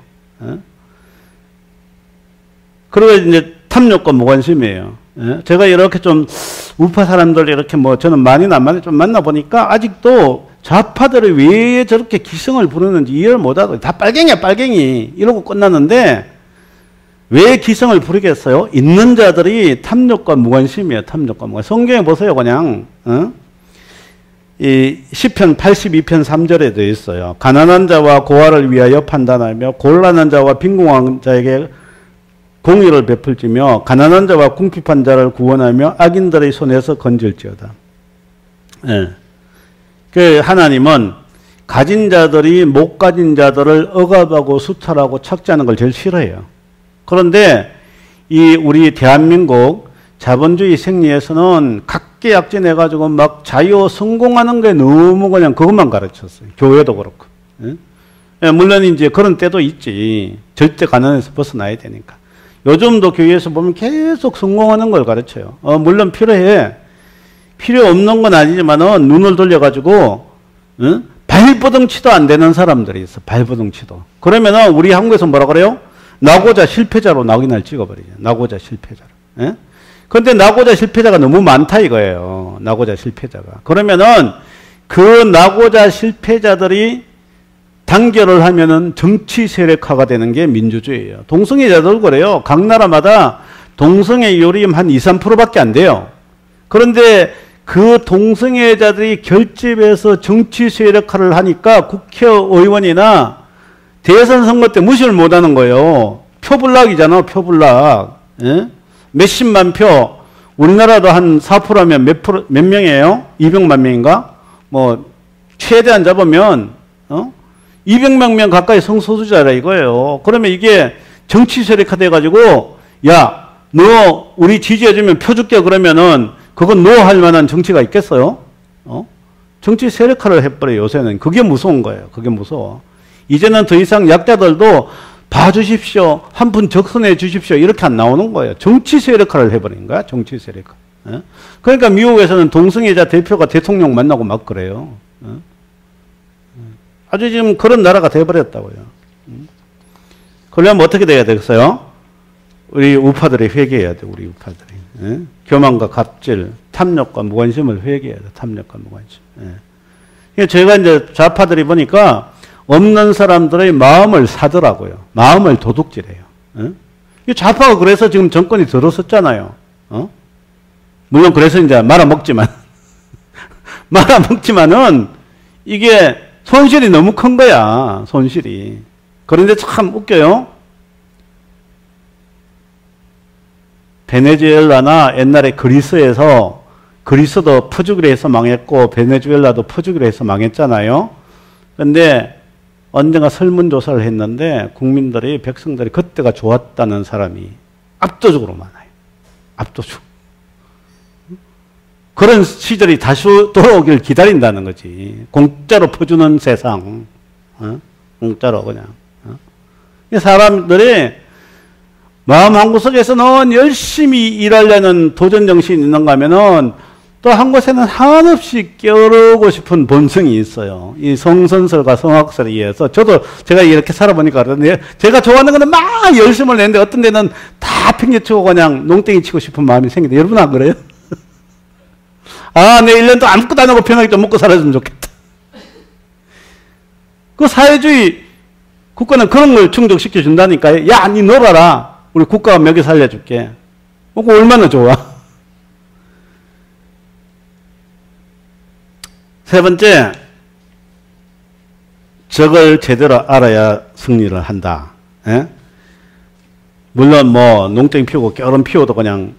그리고 이제 탐욕과 무관심이에요. 제가 이렇게 좀 우파 사람들 이렇게 뭐 저는 많이는 안 좀 만나보니까 아직도 좌파들이 왜 저렇게 기성을 부르는지 이해를 못하고 다 빨갱이야 빨갱이 이러고 끝났는데 왜 기성을 부르겠어요? 있는 자들이 탐욕과 무관심이에요. 탐욕과 무관심. 성경에 보세요. 그냥 이 시편 82편 3절에 되어 있어요. 가난한 자와 고아를 위하여 판단하며 곤란한 자와 빈궁한 자에게 공의를 베풀지며 가난한 자와 궁핍한 자를 구원하며 악인들의 손에서 건질지어다. 그 하나님은 가진 자들이 못 가진 자들을 억압하고 수탈하고 착취하는 걸 제일 싫어해요. 그런데 이 우리 대한민국 자본주의 생리에서는 각계약진해가지고 막 자유 성공하는 게 너무 그냥 그것만 가르쳤어요. 교회도 그렇고. 물론 이제 그런 때도 있지. 절대 가난에서 벗어나야 되니까. 요즘도 교회에서 보면 계속 성공하는 걸 가르쳐요. 물론 필요해. 필요 없는 건 아니지만은 눈을 돌려가지고, 발버둥치도 안 되는 사람들이 있어. 발버둥치도. 그러면은 우리 한국에서 뭐라 그래요? 나고자 실패자로 낙인을 찍어버리죠. 나고자 실패자로. 그런데 나고자 실패자가 너무 많다 이거예요. 나고자 실패자가. 그러면은 그 나고자 실패자들이 단결을 하면은 정치 세력화가 되는 게 민주주의예요. 동성애자들 그래요. 각 나라마다 동성애율이 한 2, 3%밖에 안 돼요. 그런데 그 동성애자들이 결집해서 정치 세력화를 하니까 국회의원이나 대선 선거 때 무시를 못하는 거예요. 표불락이잖아. 표불락. 몇십만 표. 우리나라도 한 4%면 몇 명이에요? 200만 명인가? 뭐 최대한 잡으면 200만 명 가까이 성소수자라 이거예요. 그러면 이게 정치 세력화 돼가지고 야, 너 우리 지지해주면 표 줄게 그러면은 그건 노 할 만한 정치가 있겠어요? 정치 세력화를 해버려요. 요새는. 그게 무서운 거예요. 그게 무서워. 이제는 더 이상 약자들도 봐주십시오. 한 푼 적선해 주십시오. 이렇게 안 나오는 거예요. 정치 세력화를 해버린 거야. 정치 세력화. 예? 그러니까 미국에서는 동성애자 대표가 대통령 만나고 막 그래요. 예? 아주 지금 그런 나라가 돼버렸다고요. 그러려면 어떻게 돼야 되겠어요? 우리 우파들이 회개해야 돼, 우리 우파들이. 예? 교만과 갑질, 탐욕과 무관심을 회개해야 돼, 탐욕과 무관심. 예. 제가 이제 좌파들이 보니까 없는 사람들의 마음을 사더라고요. 마음을 도둑질해요. 예? 좌파가 그래서 지금 정권이 들어섰잖아요. 물론 그래서 이제 말아먹지만. 말아먹지만은 이게 손실이 너무 큰 거야, 손실이. 그런데 참 웃겨요. 베네수엘라나 옛날에 그리스에서 그리스도 퍼주기로 해서 망했고 베네수엘라도 퍼주기로 해서 망했잖아요. 그런데 언젠가 설문조사를 했는데 국민들이 백성들이 그때가 좋았다는 사람이 압도적으로 많아요. 압도적으로. 그런 시절이 다시 돌아오길 기다린다는 거지. 공짜로 퍼주는 세상. 공짜로 그냥. 사람들이 마음 한구석에서는 열심히 일하려는 도전정신이 있는가 하면은 또 한 곳에는 한없이 깨어르고 싶은 본성이 있어요. 이 성선설과 성학설에 의해서. 제가 이렇게 살아보니까 그러는데 제가 좋아하는 거는 막 열심을 내는데 어떤 데는 다 팽개치고 그냥 농땡이 치고 싶은 마음이 생기는데 여러분 안 그래요? 아, 내 1년도 아무것도 안 하고 편하게 좀 먹고 살아주면 좋겠다. 그 사회주의 국가는 그런 걸 충족시켜 준다니까요. 야, 니 놀아라. 우리 국가가 먹여 살려줄게. 그거 얼마나 좋아. 세 번째, 적을 제대로 알아야 승리를 한다. 예? 물론 뭐 농땡이 피우고 껴름 피워도 그냥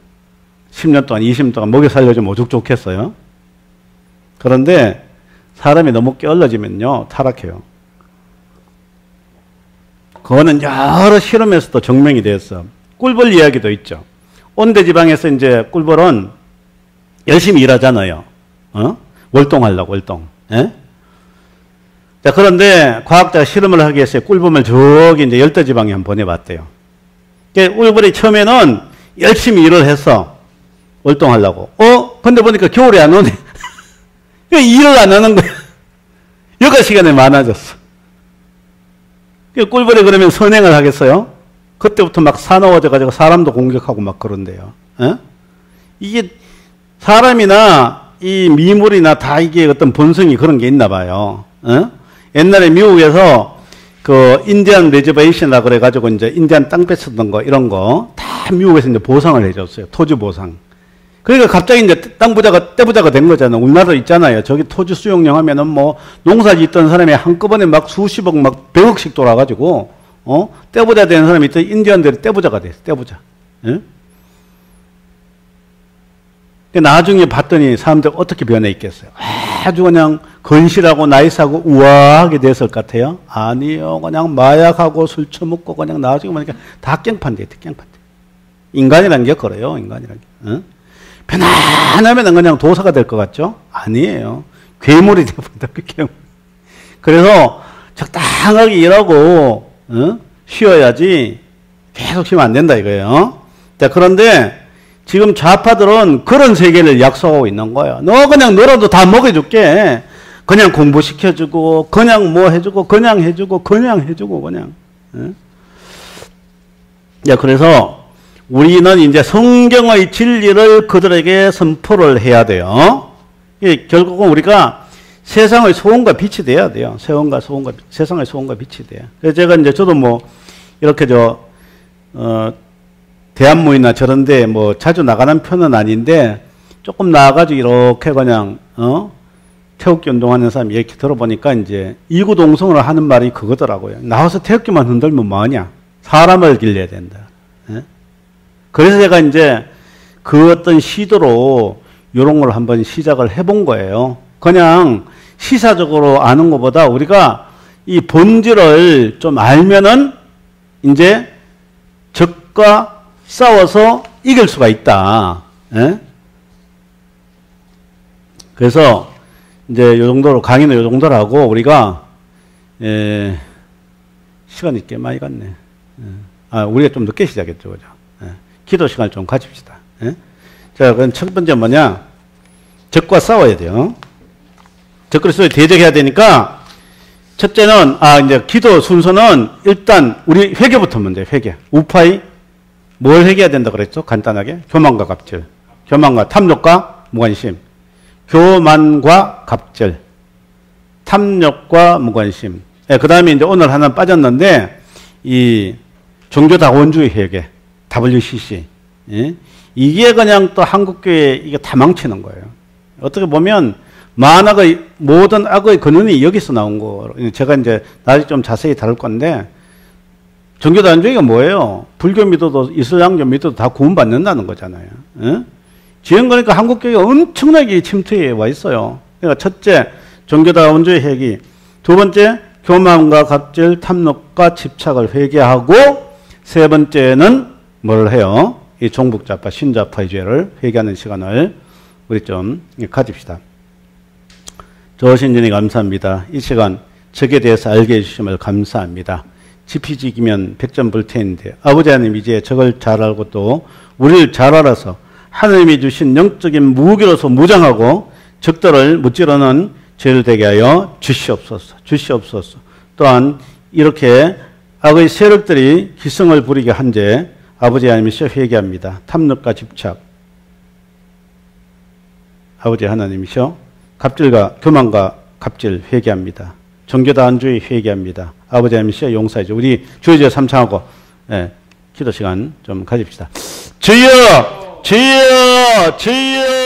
10년 동안 20년 동안 먹여 살려주면 오죽 좋겠어요. 그런데 사람이 너무 게을러지면요 타락해요. 그거는 여러 실험에서도 증명이 됐어. 꿀벌 이야기도 있죠. 온대 지방에서 이제 꿀벌은 열심히 일하잖아요. 월동하려고, 월동. 예? 자, 그런데 과학자가 실험을 하기 위해서 꿀벌을 저기 이제 열대 지방에 한번 보내봤대요. 꿀벌이 처음에는 열심히 일을 했어. 월동하려고. 근데 보니까 겨울에 안 오네. 일을 안 하는 거야. 여가 시간이 많아졌어. 꿀벌이 그러면 선행을 하겠어요? 그때부터 막 사나워져가지고 사람도 공격하고 막 그런데요. 에? 이게 사람이나 이 미물이나 다 이게 어떤 본성이 그런 게 있나 봐요. 에? 옛날에 미국에서 그 인디안 레저베이션이라 그래가지고 이제 인디안 땅 뺏었던 거 이런 거 다 미국에서 이제 보상을 해줬어요. 토지 보상. 그러니까 갑자기 이제 땅 부자가 떼부자가 된 거잖아요. 우리나라도 있잖아요. 저기 토지 수용령 하면은 뭐 농사 짓던 사람이 한꺼번에 막 수십억 막 100억씩 돌아가지고 떼부자 되는 사람이 있더 인디언들이 떼부자가 됐어. 떼부자. 예? 나중에 봤더니 사람들 어떻게 변해 있겠어요? 아주 그냥 건실하고 나이스하고 우아하게 됐을 것 같아요. 아니요. 그냥 마약하고 술 처먹고 그냥 나중에 보니까 다 깽판돼. 깽판돼. 인간이란 게 그래요. 인간이란 게. 어? 편안하면 그냥 도사가 될 것 같죠? 아니에요. 괴물이 되어버린다. 괴물. 그래서 적당하게 일하고 쉬어야지 계속 쉬면 안 된다 이거예요. 자, 그런데 지금 좌파들은 그런 세계를 약속하고 있는 거예요. 너 그냥 너라도 다 먹여줄게. 그냥 공부시켜주고 그냥 뭐 해주고 그냥 해주고 그냥 해주고 그냥. 자, 그래서 우리는 이제 성경의 진리를 그들에게 선포를 해야 돼요. 결국은 우리가 세상의 소금과 빛이 돼야 돼요. 세상의 소금과 빛이 돼요. 그래서 제가 이제 저도 뭐 이렇게 대한모이나 저런데 뭐 자주 나가는 편은 아닌데 조금 나와가지고 이렇게 그냥 태극기 운동하는 사람 이렇게 들어보니까 이제 이구동성을 하는 말이 그거더라고요. 나와서 태극기만 흔들면 뭐하냐? 사람을 길러야 된다. 예? 그래서 제가 이제 그 어떤 시도로 이런 걸 한번 시작을 해본 거예요. 그냥 시사적으로 아는 것보다 우리가 이 본질을 좀 알면은 이제 적과 싸워서 이길 수가 있다. 예? 그래서 이제 요 정도로 강의는 요 정도로 하고 우리가 시간이 꽤 많이 갔네. 우리가 좀 늦게 시작했죠, 그죠? 기도 시간을 좀 가집시다. 예? 자, 그럼 첫 번째 뭐냐? 적과 싸워야 돼요. 적과 싸워 대적해야 되니까, 첫째는, 이제 기도 순서는 일단 우리 회개부터 먼저 회개. 우파이, 뭘 회개해야 된다 그랬죠? 간단하게. 교만과 갑질. 교만과 탐욕과 무관심. 교만과 갑질. 탐욕과 무관심. 예, 그 다음에 이제 오늘 하나 빠졌는데, 이 종교다원주의 회개. WCC. 예? 이게 그냥 또 한국교회 이게 다 망치는 거예요. 어떻게 보면 만악의 모든 악의 근원이 여기서 나온 거. 제가 이제 나중에 좀 자세히 다룰 건데 종교다원주의가 뭐예요? 불교 믿어도 이슬람교 믿어도 다 구원받는다는 거잖아요. 예? 지금 그러니까 한국교회가 엄청나게 침투해 와 있어요. 그러니까 첫째 종교다원주의 회개, 두 번째 교만과 갑질, 탐욕과 집착을 회개하고 세 번째는 뭘 해요? 이 종북좌파, 신좌파의 죄를 회개하는 시간을 우리 좀 가집시다. 조신진이 감사합니다. 이 시간 적에 대해서 알게 해주심을 감사합니다. 지피지기면 백전불태인데 아버지 하나님 이제 적을 잘 알고 또 우리를 잘 알아서 하나님이 주신 영적인 무기로서 무장하고 적들을 무찌르는 죄를 되게 하여 주시옵소서. 주시옵소서. 또한 이렇게 악의 세력들이 기승을 부리게 한 죄 아버지 하나님이시여 회개합니다. 탐욕과 집착 아버지 하나님이시여 갑질과 교만과 갑질 회개합니다. 종교다원주의 회개합니다. 아버지 하나님이시여 용서해 주시오. 우리 주의제 삼창하고 기도 시간 좀 가집시다. 주여 주여 주여